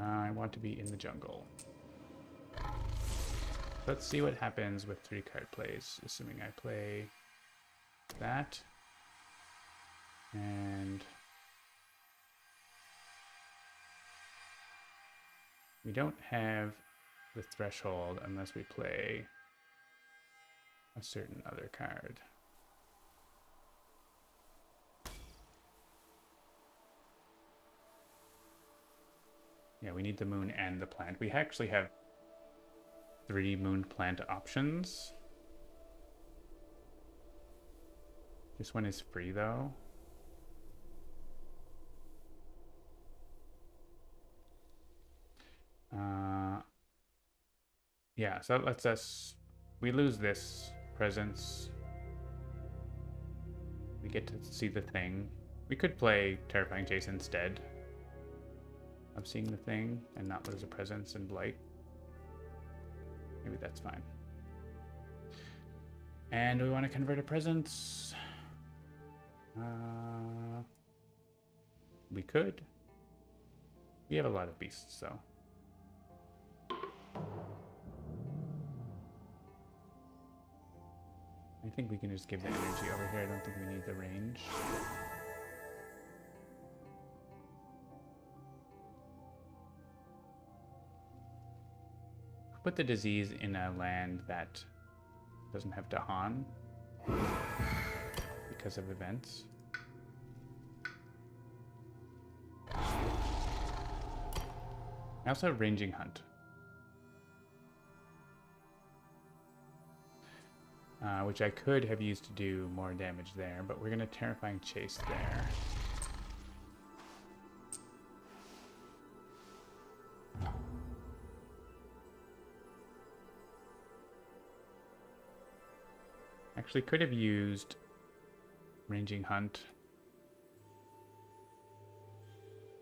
I want to be in the jungle. Let's see what happens with 3 card plays, assuming I play that. And we don't have the threshold unless we play a certain other card. Yeah, we need the moon and the plant. We actually have 3 moon plant options. This one is free though. Yeah, so that lets us, we lose this presence. We get to see the thing. We could play Terrifying Chase instead of seeing the thing and not lose a presence and blight. Maybe that's fine. And we want to convert a presence. We could. We have a lot of beasts, so. I think we can just give the energy over here. I don't think we need the range. Put the disease in a land that doesn't have Dahan because of events. I also have Ranging Hunt. Which I could have used to do more damage there, but we're going to Terrifying Chase there. Actually could have used Ranging Hunt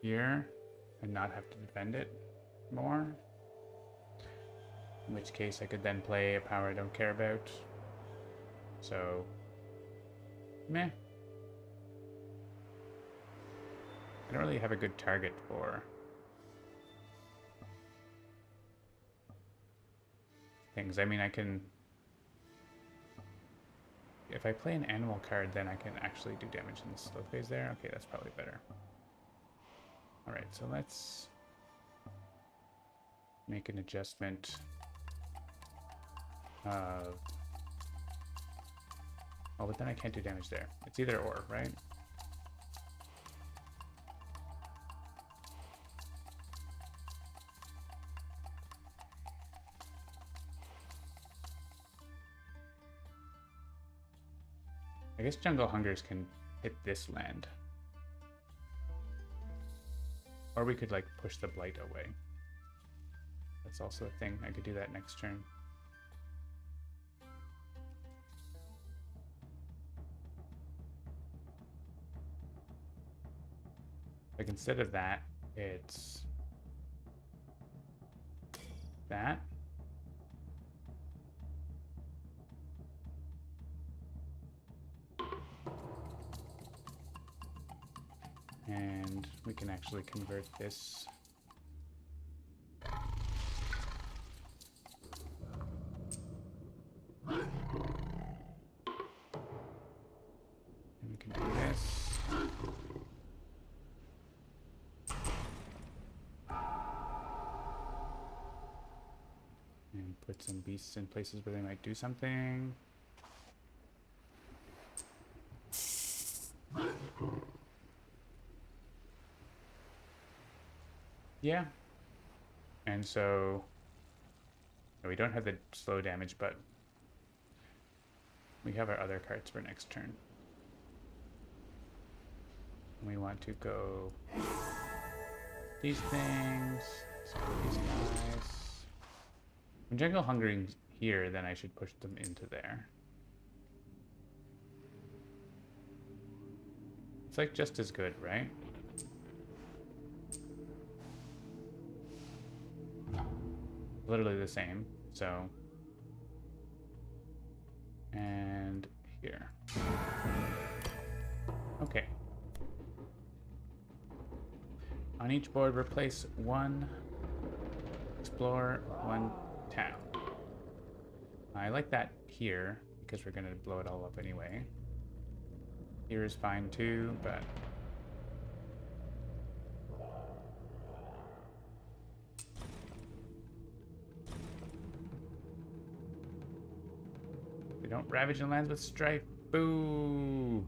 here and not have to defend it more. In which case I could then play a power I don't care about. So, meh. I don't really have a good target for things. I mean, I can... If I play an animal card, then I can actually do damage in the slow phase there. Okay, that's probably better. Alright, so let's make an adjustment of... Oh, but then I can't do damage there. It's either or, right? I guess Jungle Hungers can hit this land. Or we could, like, push the blight away. That's also a thing. I could do that next turn. Like, instead of that, it's that. And we can actually convert this. And we can do this. And put some beasts in places where they might do something. Yeah. And so we don't have the slow damage, but we have our other cards for next turn. We want to go these things, these guys. When jungle hungering here, then I should push them into there. It's like just as good, right? Literally the same, so. And here. Okay. On each board, replace one explore, one town. I like that here, because we're going to blow it all up anyway. Here is fine too, but... They don't ravage the lands with strife. Boo!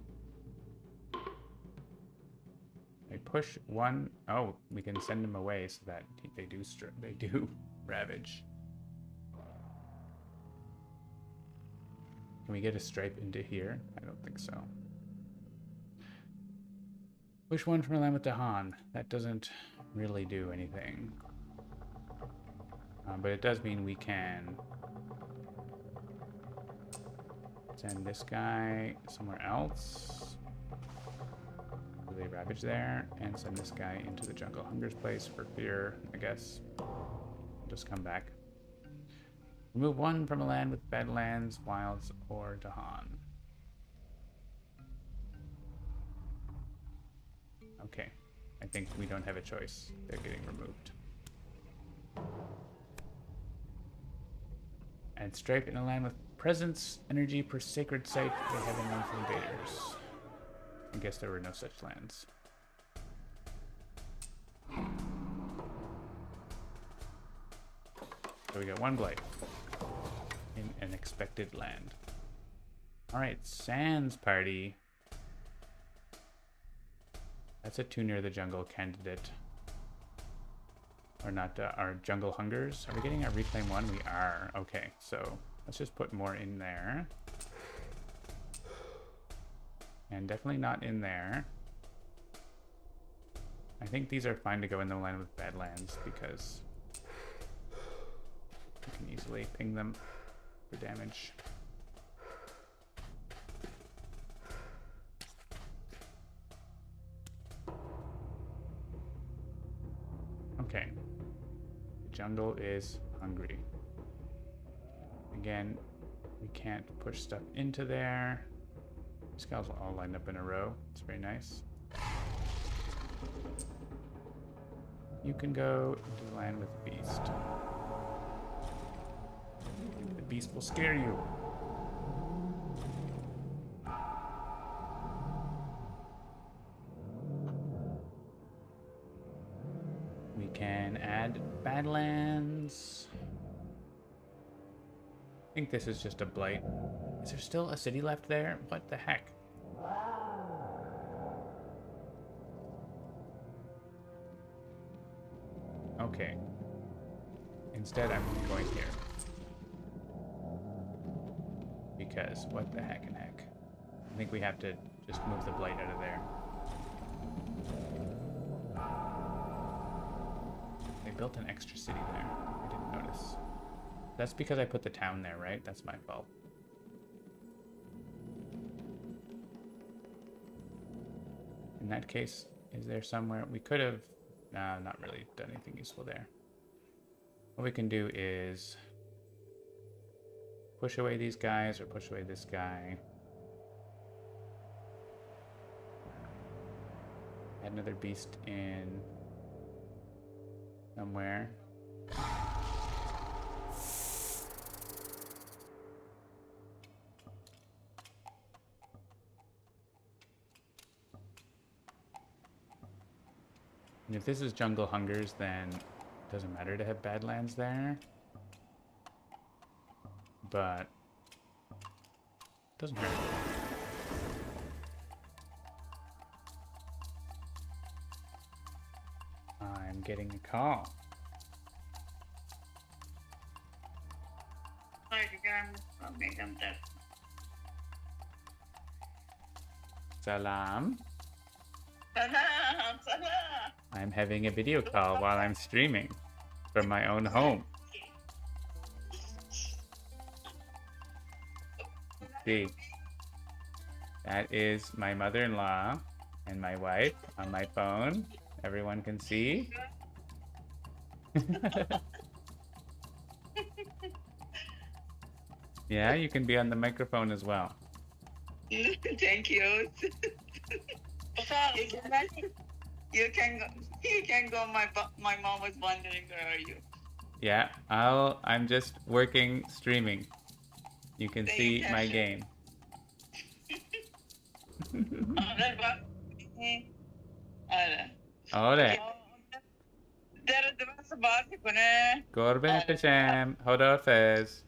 They push one... Oh, we can send them away so that they do ravage. Can we get a stripe into here? I don't think so. Push one from a land with Dahan. That doesn't really do anything. But it does mean we can send this guy somewhere else. Do they ravage there? And send this guy into the Jungle Hunger's place for fear, I guess. Just come back. Remove one from a land with Badlands, Wilds, or Dahan. Okay. I think we don't have a choice. They're getting removed. Add stripe in a land with presence, energy per sacred site. They have a known for invaders. I guess there were no such lands. So we got one blight in an expected land. Alright, Sands Party. That's a too near the jungle candidate. Or not, our jungle hungers. Are we getting a reclaim one? We are. Okay, so let's just put more in there. And definitely not in there. I think these are fine to go in the line with Badlands because we can easily ping them for damage. Okay. The jungle is hungry. Again, we can't push stuff into there. These guys will all line up in a row. It's very nice. You can go into the land with the beast. The beast will scare you. We can add Badlands. I think this is just a blight. Is there still a city left there? What the heck? Okay. Instead, I'm going here. Because, what the heck and heck? I think we have to just move the blight out of there. They built an extra city there. I didn't notice. That's because I put the town there, right? That's my fault. In that case, is there somewhere we could have not really done anything useful there? What we can do is push away these guys or push away this guy. Add another beast in somewhere. And if this is Jungle Hungers, then it doesn't matter to have Badlands there. but doesn't hurt. I'm getting a call. Salam. I'm having a video call while I'm streaming from my own home. Let's see. That is my mother-in-law and my wife on my phone. Everyone can see. Yeah, you can be on the microphone as well.
Thank you. You can go. You can go. My mom was wondering where are you.
Yeah, I'm just working streaming. You can see my game. Ore. Korbe Hashem. Hodor Fez.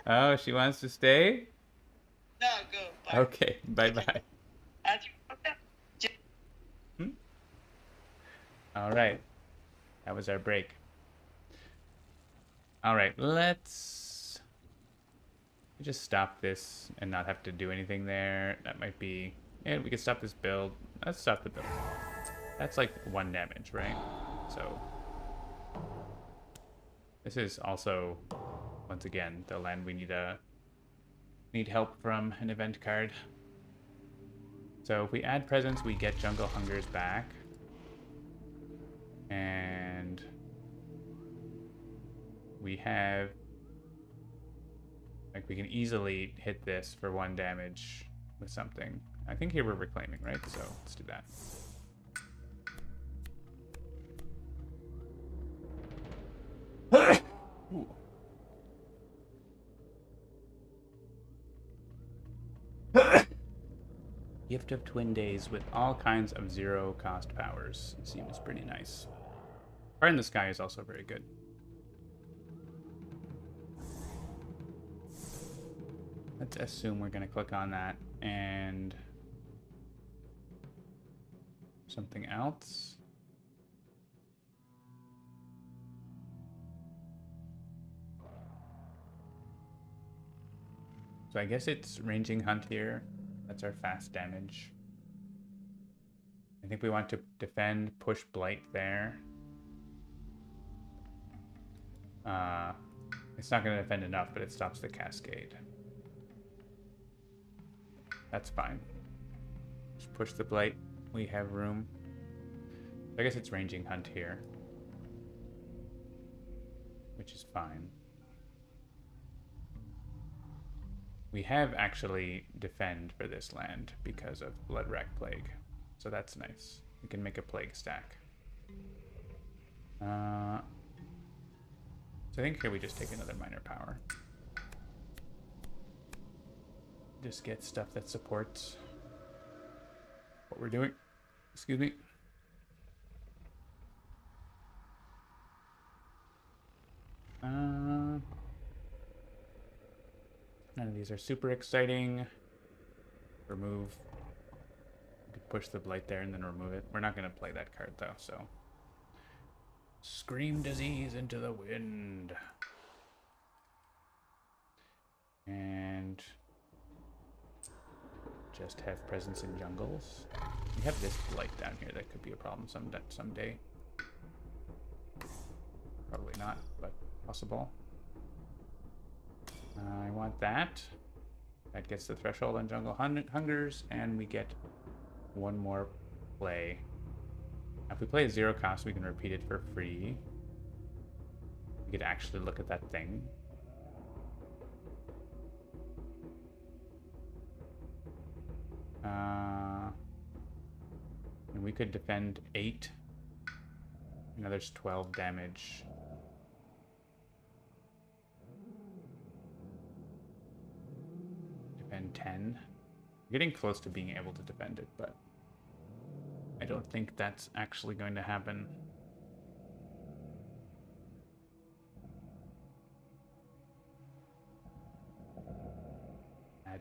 Oh, she wants to stay?
No, go. Bye.
Okay, bye-bye. All right. That was our break. All right, let's just stop this and not have to do anything there. That might be... Yeah, we could stop this build. Let's stop the build. That's like 1 damage, right? So... This is also, once again, the land we need help from an event card. So if we add presence, we get Jungle Hungers back. And we have, like, we can easily hit this for 1 damage with something. I think here we're reclaiming, right? So let's do that. Ooh. Gift of Twin Days with all kinds of 0-cost powers. Seems pretty nice. Fire in the Sky is also very good. Let's assume we're going to click on that and something else. So I guess it's Ranging Hunt here. That's our fast damage. I think we want to defend, push Blight there. It's not going to defend enough, but it stops the Cascade. That's fine. Just push the Blight. We have room. I guess it's Ranging Hunt here, which is fine. We have actually defend for this land because of Bloodrack Plague. So that's nice. We can make a plague stack. So I think here we just take another minor power. Just get stuff that supports what we're doing. Excuse me. None of these are super exciting. Remove. You could push the Blight there and then remove it. We're not going to play that card though, so. Scream Disease into the wind. And just have presence in jungles. We have this Blight down here that could be a problem someday. Probably not, but possible. I want that. That gets the threshold on Jungle Hungers, and we get 1 more play. If we play a 0 cost, we can repeat it for free. We could actually look at that thing. And we could defend 8. And now there's 12 damage. Defend 10. We're getting close to being able to defend it, but I don't think that's actually going to happen.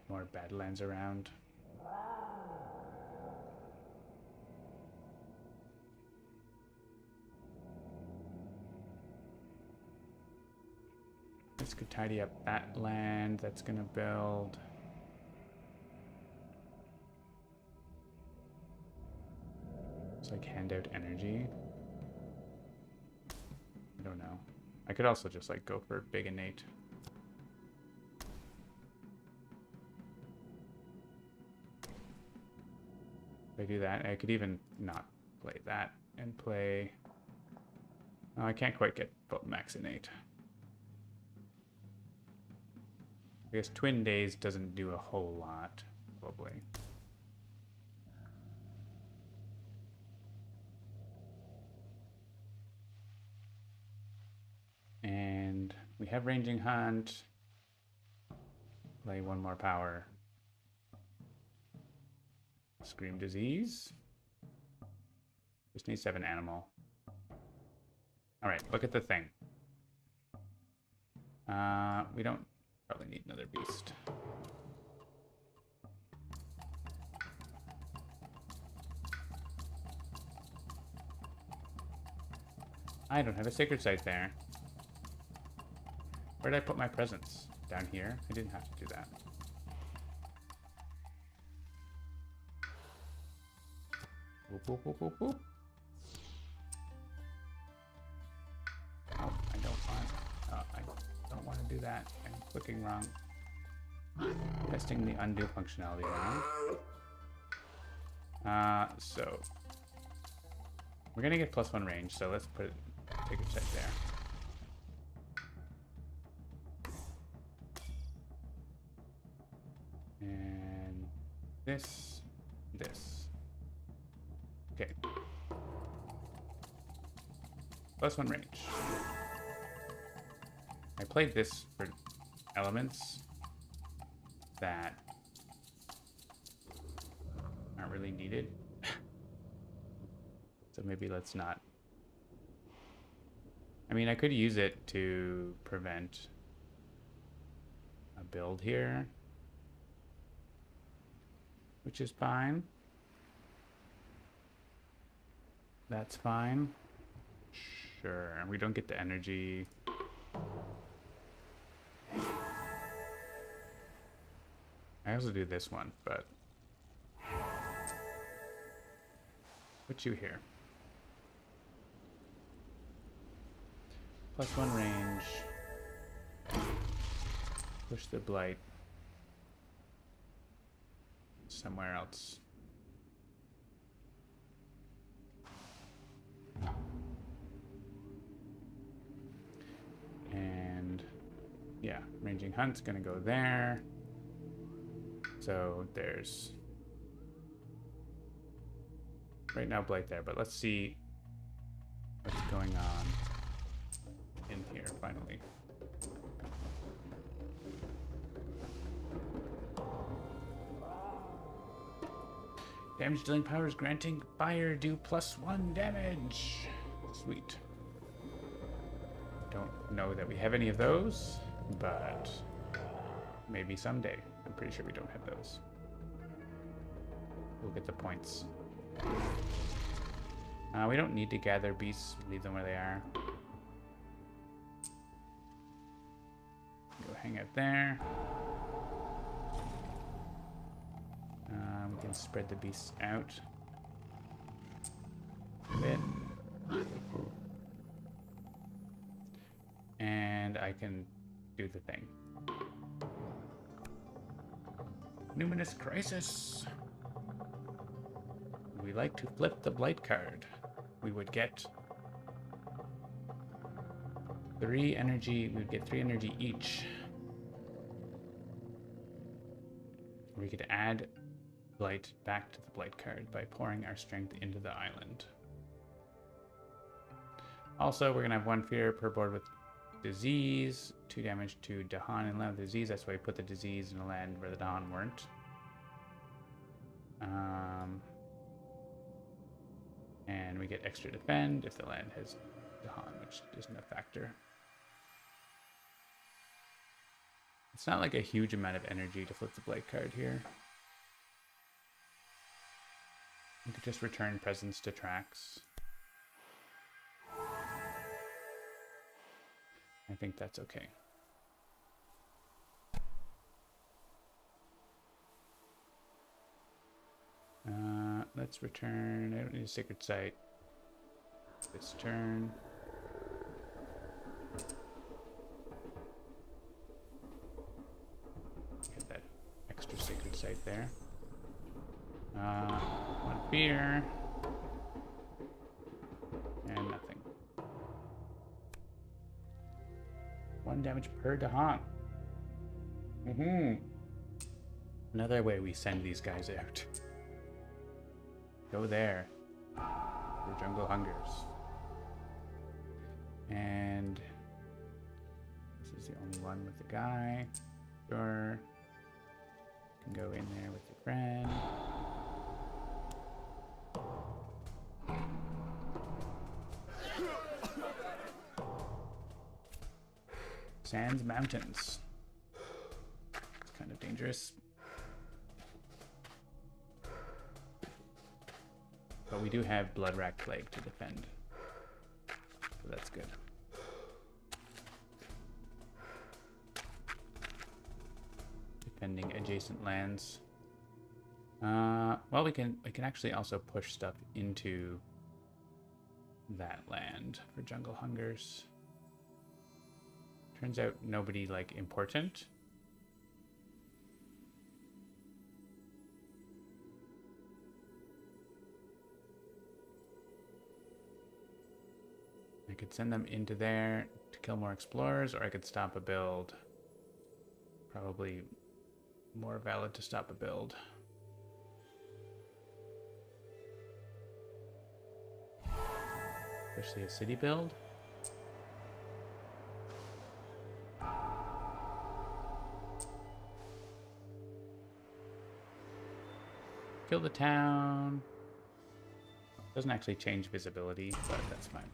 more Badlands around. This could tidy up that land that's gonna build. It's like hand out energy. I don't know. I could also just like go for big innate. If I do that, I could even not play that and play. Oh, I can't quite get max innate. I guess Twin Days doesn't do a whole lot, probably. And we have Ranging Hunt. Play one more power. Scream Disease. Just need 7 animal. Alright, look at the thing. We don't probably need another beast. I don't have a sacred site there. Where did I put my presents? Down here? I didn't have to do that. Whoop, whoop, whoop, whoop, whoop. Oh, I don't want to do that. I'm clicking wrong. Testing the undo functionality now. So we're gonna get +1 range, so let's put take a check there. And this. Okay. +1 range. I played this for elements that aren't really needed. So maybe let's not. I mean, I could use it to prevent a build here, which is fine. That's fine. Sure, we don't get the energy. I also do this one, but put you here. +1 range. Push the blight somewhere else. And yeah, Ranging Hunt's gonna go there. So there's right now blight there, but let's see what's going on in here finally. Damage dealing powers granting fire do +1 damage. Sweet. Don't know that we have any of those, but maybe someday. I'm pretty sure we don't have those. We'll get the points. We don't need to gather beasts. Leave them where they are. Go hang out there. We can spread the beasts out a bit. And I can do the thing. Numinous Crisis. We like to flip the blight card. We would get 3 energy. We would get 3 energy each. We could add blight back to the blight card by pouring our strength into the island. Also, we're gonna have 1 fear per board with disease, 2 damage to Dahan and land with disease. That's why we put the disease in a land where the Dahan weren't. And we get extra defend if the land has Dahan, which isn't a factor. It's not like a huge amount of energy to flip the blight card here. You could just return presents to tracks. I think that's okay. Let's return. I don't need a sacred site this turn. Get that extra sacred site there. One beer. And nothing. 1 damage per Dahan. Another way we send these guys out. Go there. For Jungle Hungers. And this is the only one with the guy. Sure. You can go in there with your friend. Sands Mountains. It's kind of dangerous. But we do have Bloodrack Plague to defend. So that's good. Defending adjacent lands. Well, we can actually also push stuff into that land for Jungle Hungers. Turns out nobody like important. I could send them into there to kill more explorers, or I could stop a build. Probably more valid to stop a build. Especially a city build. Kill the town. Doesn't actually change visibility, but that's fine.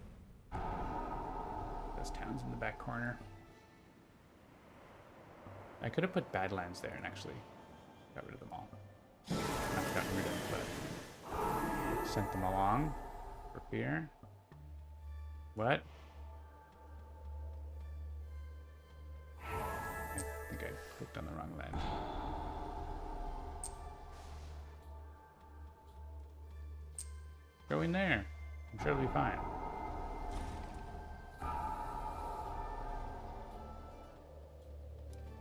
Those towns in the back corner. I could have put Badlands there and actually got rid of them all. Not gotten rid of, but sent them along for fear. What? I think I clicked on the wrong land. Go in there. I'm sure it'll be fine.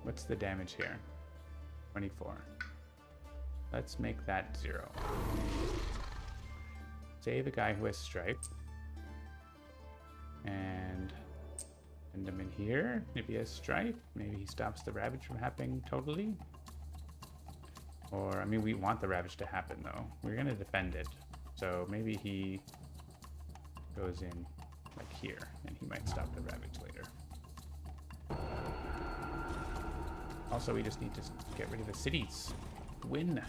What's the damage here? 24. Let's make that 0. Save a guy who has stripe. And send him in here. Maybe he has stripe. Maybe he stops the ravage from happening totally. Or, I mean, we want the ravage to happen though. We're gonna defend it. So maybe he goes in like here, and he might stop the ravage later. Also, we just need to get rid of the cities. Win.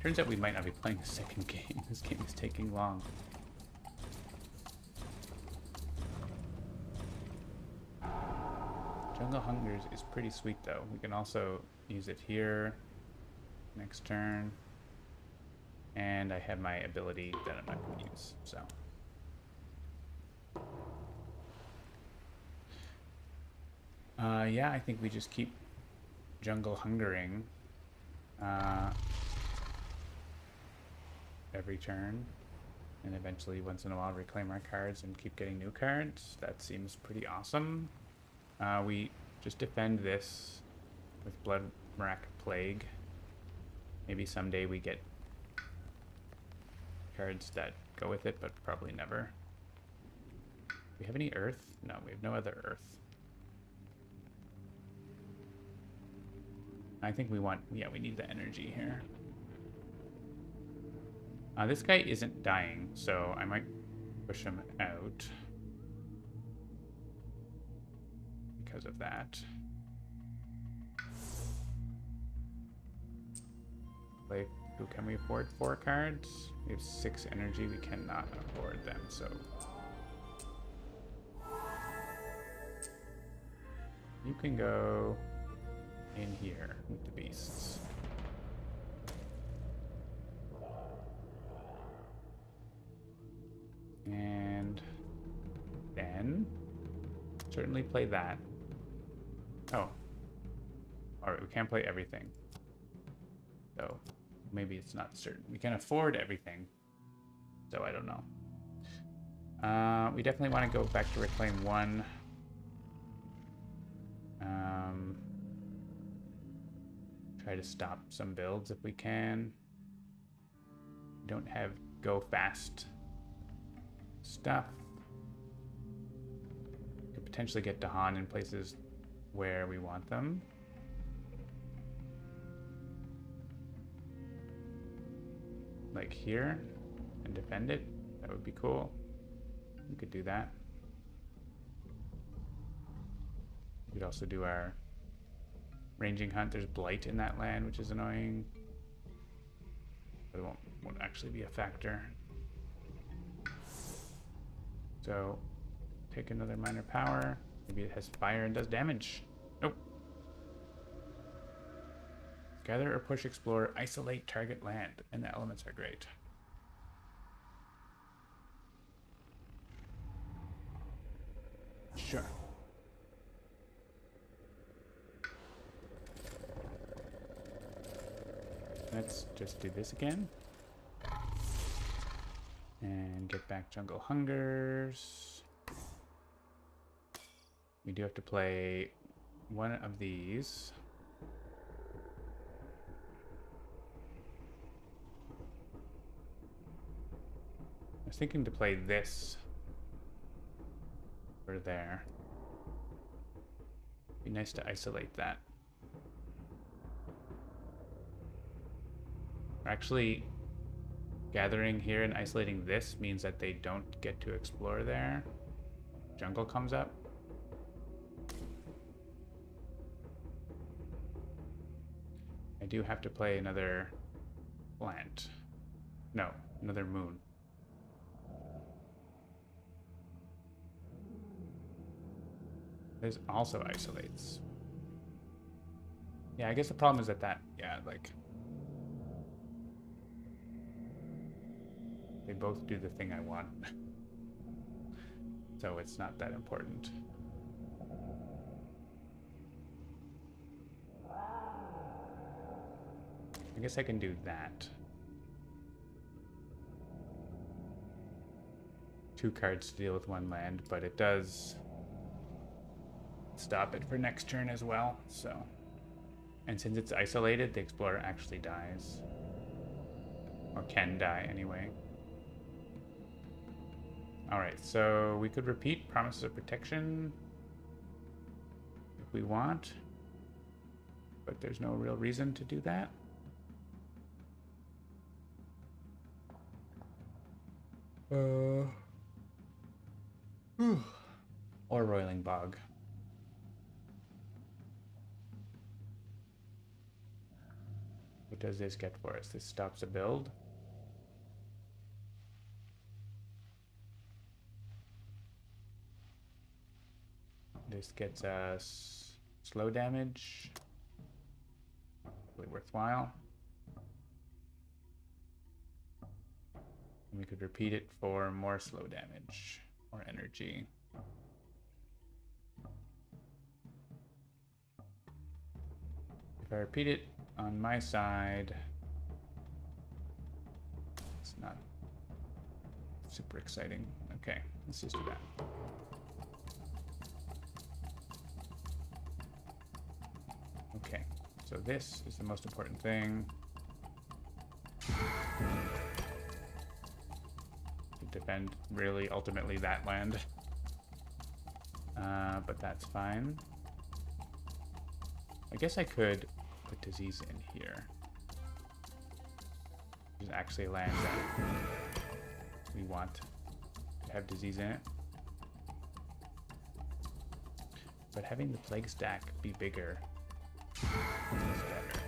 Turns out we might not be playing the second game. This game is taking long. Jungle Hungers is pretty sweet though. We can also use it here next turn. And I have my ability that I'm not going to use, so. Yeah, I think we just keep Jungle Hungering every turn. And eventually, once in a while, reclaim our cards and keep getting new cards. That seems pretty awesome. We just defend this with Bloodrack Plague. Maybe someday we get cards that go with it, but probably never. Do we have any earth? No, we have no other earth. I think we want, yeah, we need the energy here. This guy isn't dying, so I might push him out because of that. Like, can we afford 4 cards? We have 6 energy, we cannot afford them, so. You can go in here with the beasts. And then certainly play that. Oh. Alright, we can't play everything. So maybe it's not certain. We can afford everything. So I don't know. We definitely want to go back to Reclaim 1. Try to stop some builds if we can. We don't have go fast stuff. Could potentially get Dahan in places where we want them. Like here, and defend it. That would be cool. We could do that. We could also do our ranging hunt. There's blight in that land, which is annoying. But it won't actually be a factor. So, take another minor power. Maybe it has fire and does damage. Nope. Gather or push, explore, isolate target land. And the elements are great. Sure. Let's just do this again. And get back Jungle Hungers. We do have to play one of these. I was thinking to play this over there. Be nice to isolate that. Actually, gathering here and isolating this means that they don't get to explore there. Jungle comes up. I do have to play another plant. No, another moon. This also isolates. Yeah, I guess the problem is that yeah, like, they both do the thing I want. So it's not that important. I guess I can do that. 2 cards to deal with 1 land, but it does stop it for next turn as well, so. And since it's isolated, the Explorer actually dies. Or can die anyway. Alright, so we could repeat Promises of Protection if we want, but there's no real reason to do that. Or Roiling Bog. What does this get for us? This stops a build. This gets us slow damage. Really worthwhile. And we could repeat it for more slow damage or energy. If I repeat it on my side, it's not super exciting. Okay, let's just do that. Okay, so this is the most important thing. To defend, really, ultimately, that land. But that's fine. I guess I could put disease in here. There's actually a land that we want to have disease in it. But having the plague stack be bigger is better.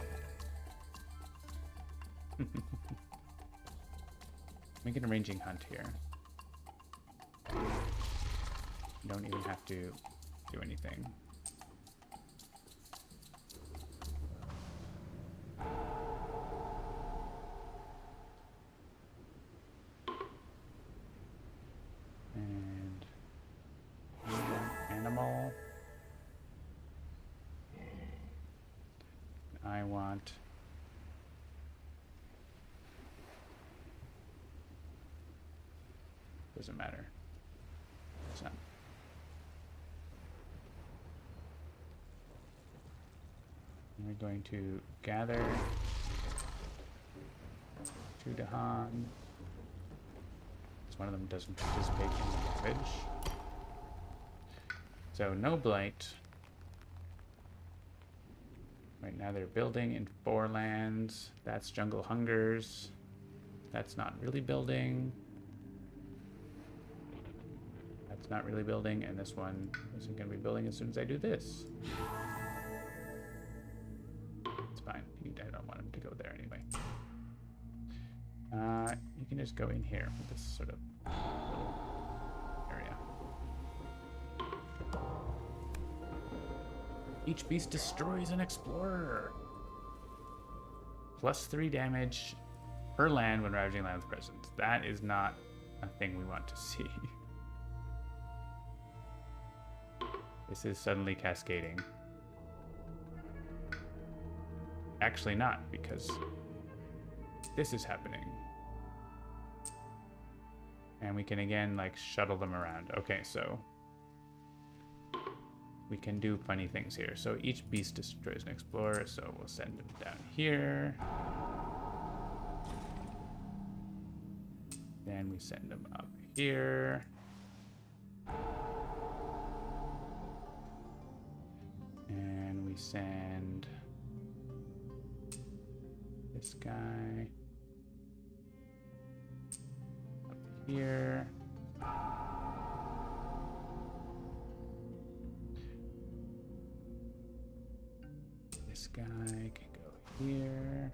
Make an ranging hunt here. You don't even have to do anything. want. Doesn't matter. It's not. We're going to gather to Dahan. One of them doesn't participate in the damage. So no blight. Right now they're building in 4 lands. That's Jungle Hungers. That's not really building. That's not really building, and this one isn't going to be building as soon as I do this. It's fine. I don't want him to go there anyway. You can just go in here with this sort of little area. Each beast destroys an explorer. +3 damage per land when ravaging land with presence. That is not a thing we want to see. This is suddenly cascading. Actually not, because this is happening. And we can again, like, shuttle them around. Okay, so we can do funny things here. So each beast destroys an explorer, so we'll send them down here. Then we send them up here. And we send this guy up here. This guy can go here.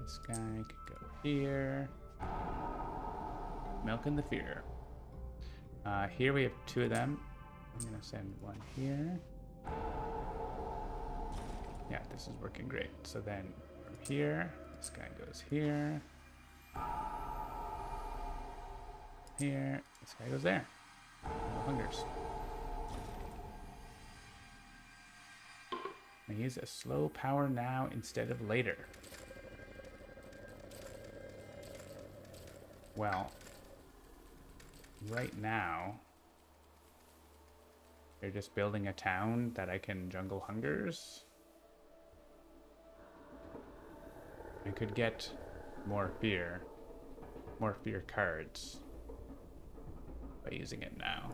This guy can go here. Milking the fear. Here we have 2 of them. I'm gonna send one here. Yeah, this is working great. So then from here, this guy goes here. Here, this guy goes there. Hungers. I use a slow power now instead of later. Well, right now, they're just building a town that I can jungle hungers. I could get more fear cards by using it now.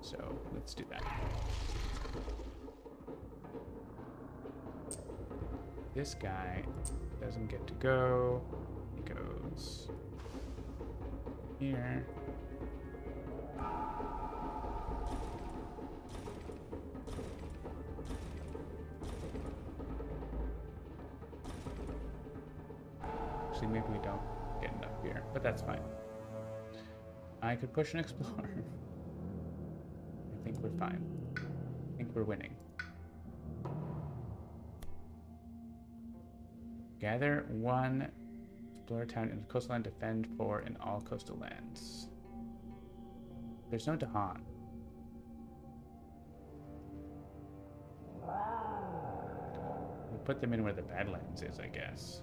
So let's do that. This guy doesn't get to go. He goes here. Actually, maybe we don't get enough here, but that's fine. I could push an explorer. I think we're fine. I think we're winning. Gather 1 explorer town in the coastline, defend 4 in all coastal lands. There's no Dahan. We'll put them in where the Badlands is, I guess.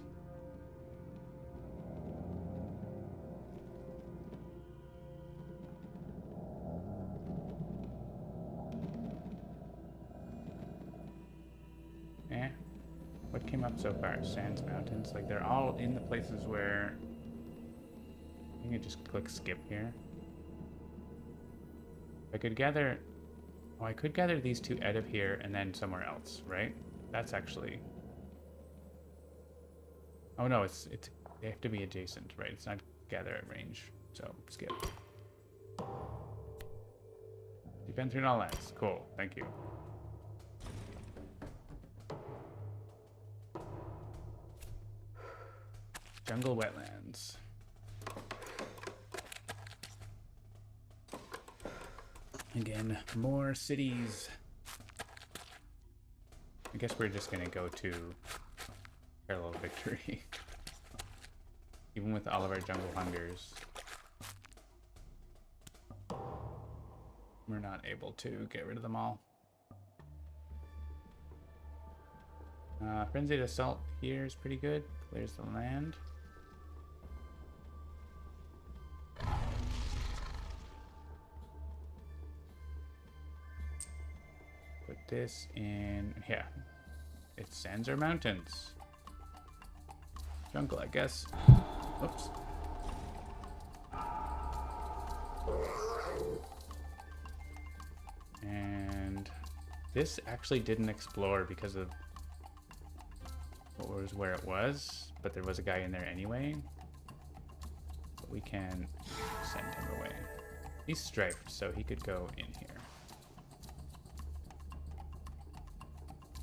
What came up so far? Sands, mountains. Like, they're all in the places where... I can just click skip here. I could gather... Oh, I could gather these 2 out of here and then somewhere else, right? That's actually... Oh no, it's they have to be adjacent, right? It's not gather at range. So, skip. Defend through all lands. Cool, thank you. Jungle wetlands. Again, more cities. I guess we're just gonna go to parallel victory. Even with all of our jungle hungers. We're not able to get rid of them all. Frenzied Assault here is pretty good. Clears the land. Put this in... yeah. It's sands or mountains. Jungle, I guess. Oops. And this actually didn't explore because of what was where it was, but there was a guy in there anyway. But we can send him away. He's strafed, so he could go in here.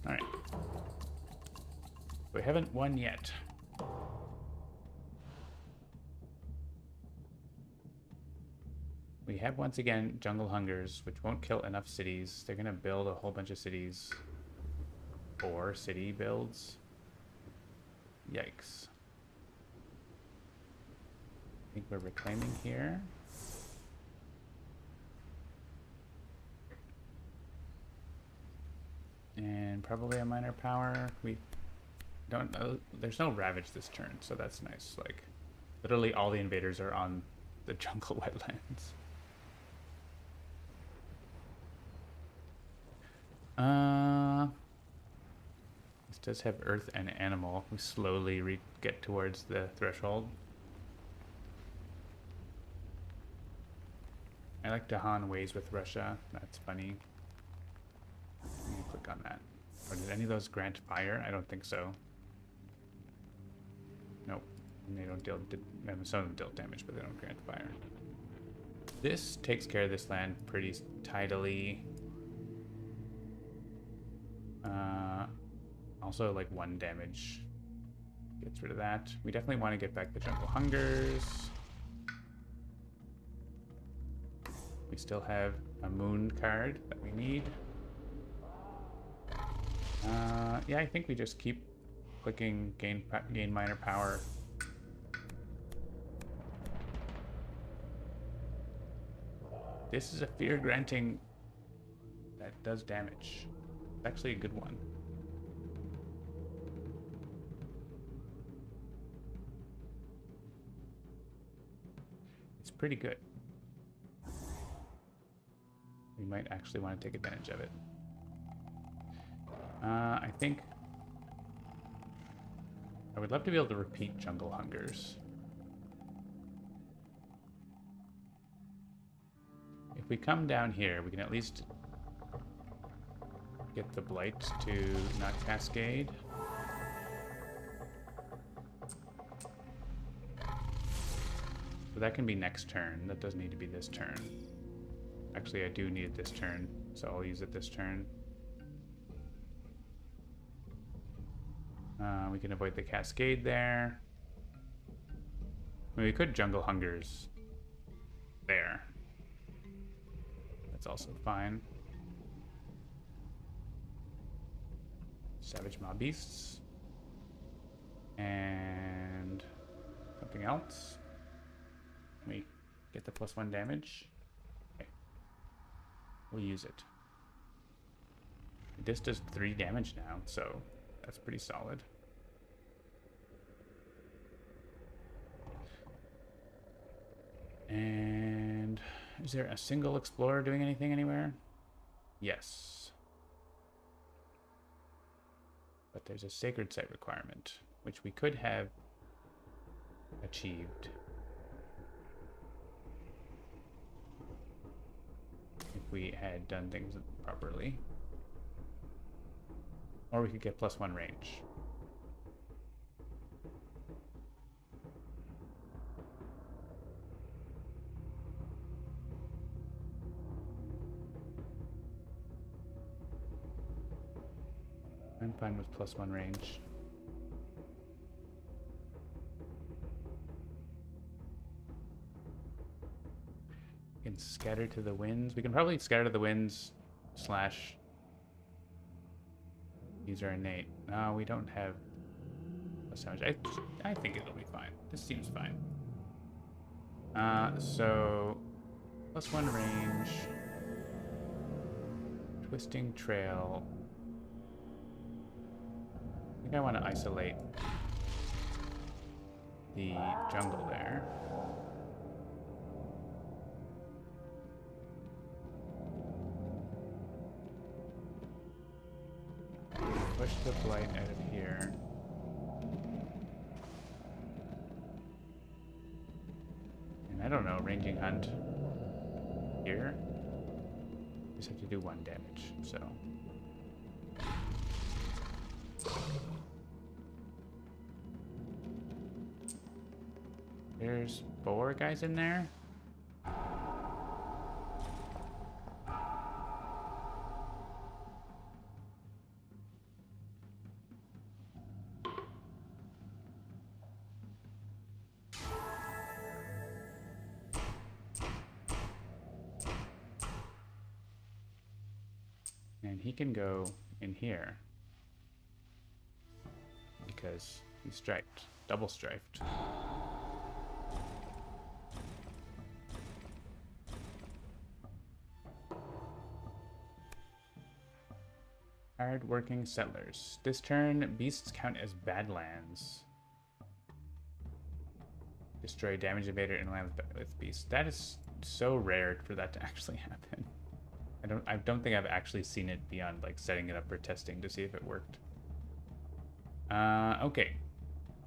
Alright. We haven't won yet. We have once again jungle hungers, which won't kill enough cities. They're gonna build a whole bunch of cities. 4 city builds. Yikes. I think we're reclaiming here. And probably a minor power. We don't know. There's no ravage this turn, so that's nice. Like, literally all the invaders are on the jungle wetlands. This does have earth and animal. We slowly get towards the threshold. I like Dahan ways with Russia. That's funny. Let me click on that. Or did any of those grant fire? I don't think so. Nope. And they don't deal... some of them deal damage, but they don't grant fire. This takes care of this land pretty tidily. Also, like 1 damage gets rid of that. We definitely want to get back the jungle hungers. We still have a moon card that we need. Yeah, I think we just keep clicking gain minor power. This is a fear granting that does damage. It's actually a good one. It's pretty good. We might actually want to take advantage of it. I think I would love to be able to repeat jungle hungers. If we come down here, we can at least get the blight to not cascade. So that can be next turn. That doesn't need to be this turn. Actually, I do need it this turn, so I'll use it this turn. We can avoid the cascade there. I mean, we could jungle hungers there. That's also fine. Savage mob beasts. And something else. We get the +1 damage. Okay. We'll use it. This does 3 damage now, so that's pretty solid. And is there a single explorer doing anything anywhere? Yes. But there's a sacred site requirement, which we could have achieved if we had done things properly. Or we could get +1 range. I'm fine with +1 range. We can scatter to the winds. We can probably scatter to the winds slash use our innate. No, we don't have plus damage. I think it'll be fine. This seems fine. So +1 range. Twisting trail. I think I want to isolate the jungle there. Push the blight out of here. And I don't know, ranging hunt here. Just have to do 1 damage, so. There's 4 guys in there. And he can go in here because he's striped, double striped. Hard-working settlers. This turn, beasts count as badlands. Destroy damage invader in land with beasts. That is so rare for that to actually happen. I don't think I've actually seen it beyond like setting it up for testing to see if it worked. Okay.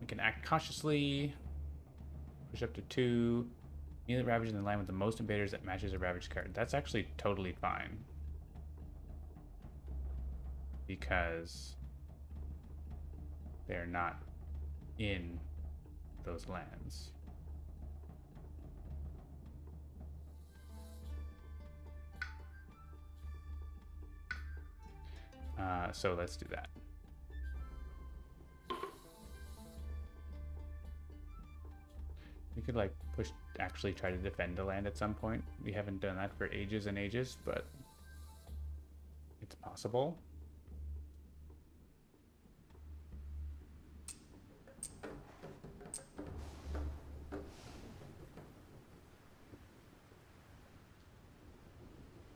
We can act cautiously. Push up to 2. Immediately ravage in the land with the most invaders that matches a ravage card. That's actually totally fine. Because they're not in those lands. So let's do that. We could like actually try to defend the land at some point. We haven't done that for ages and ages, but it's possible.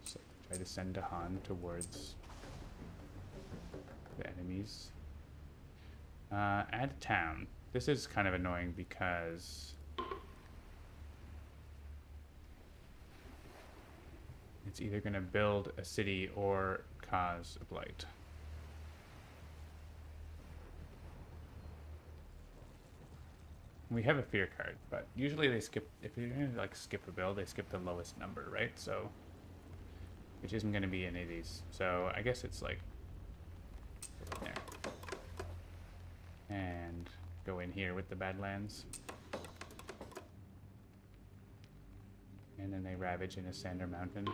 So try to send a Han towards the enemies. Add town. This is kind of annoying because it's either going to build a city or cause a blight. We have a fear card, but usually they skip, if you're going to like skip a build, they skip the lowest number, right? So, which isn't going to be any of these. So I guess it's like there. And go in here with the Badlands. And then they ravage in a Sander Mountain.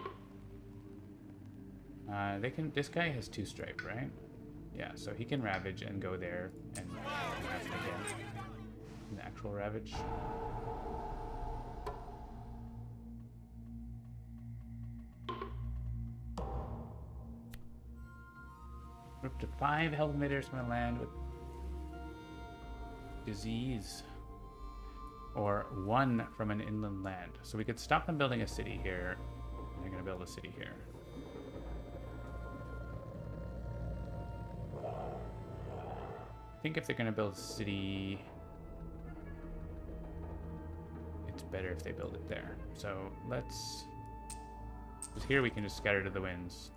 They can. This guy has 2 stripe, right? Yeah, so he can ravage and go there and happen again. An actual ravage. We're up to 5 health emitters from a land with disease. Or 1 from an inland land. So we could stop them building a city here. And they're going to build a city here. I think if they're going to build a city, it's better if they build it there. So let's... Because here we can just scatter to the winds.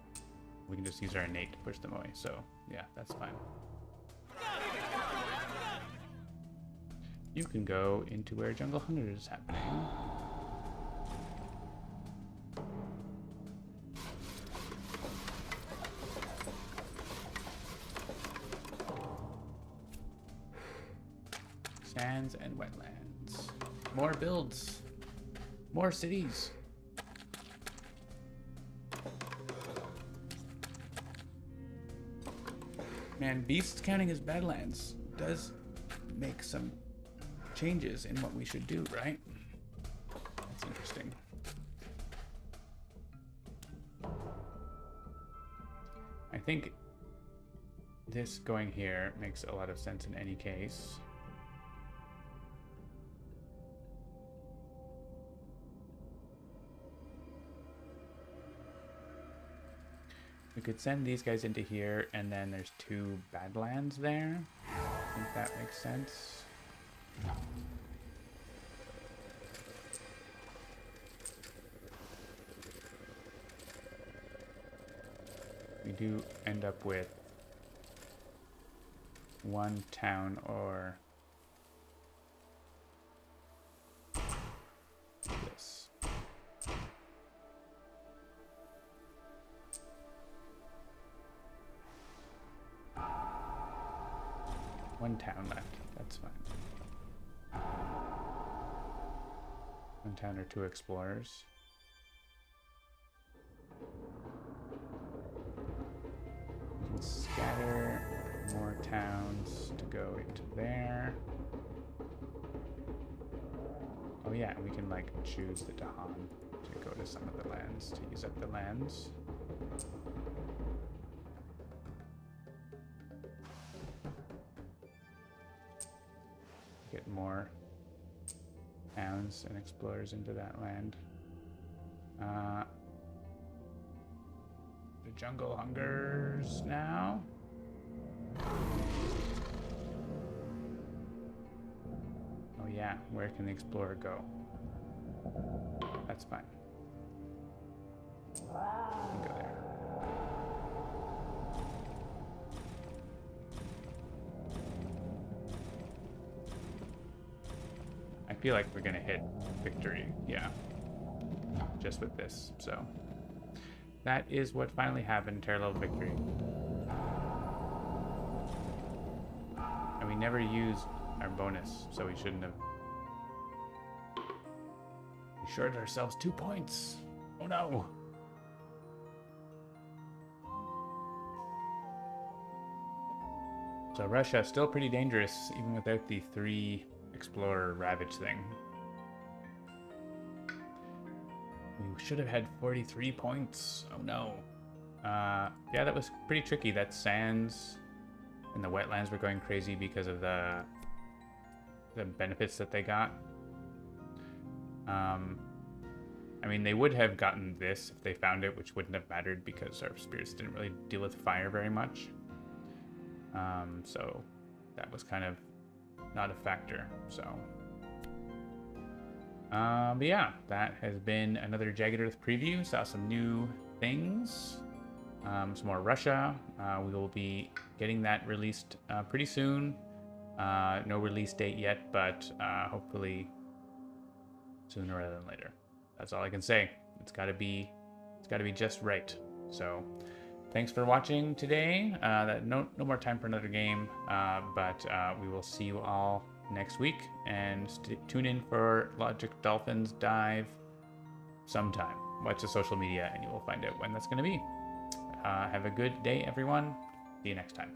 We can just use our innate to push them away. So yeah, that's fine. You can go into where Jungle Hunter is happening. Sands and wetlands. More builds. More cities. Man, beasts counting as badlands does make some changes in what we should do, right? That's interesting. I think this going here makes a lot of sense in any case. We could send these guys into here, and then there's 2 Badlands there. I think that makes sense. We do end up with 1 town or this. One town left. That's fine. 1 town or 2 explorers. We can scatter more towns to go into there. Oh yeah, and we can like choose the Dahan to go to some of the lands, to use up the lands. Get more towns and explorers into that land. The jungle hungers now. Oh yeah, where can the explorer go? That's fine. You can go there. I feel like we're gonna hit victory, yeah. Just with this, so. That is what finally happened, tier level victory. And we never used our bonus, so we shouldn't have. We shorted ourselves 2 points. Oh no. So Russia is still pretty dangerous, even without the 3 explorer ravage thing. We should have had 43 points. Oh no. Yeah, that was pretty tricky. That sands and the wetlands were going crazy because of the benefits that they got. I mean, they would have gotten this if they found it, which wouldn't have mattered because our spirits didn't really deal with fire very much. So that was kind of not a factor. So, but yeah, that has been another Jagged Earth preview. Saw some new things, some more Russia. We will be getting that released pretty soon. No release date yet, but hopefully sooner rather than later. That's all I can say. It's got to be just right. So, thanks for watching today. No more time for another game, but we will see you all next week, and tune in for Logic Dolphins Dive sometime. Watch the social media and you will find out when that's going to be. Have a good day, everyone. See you next time.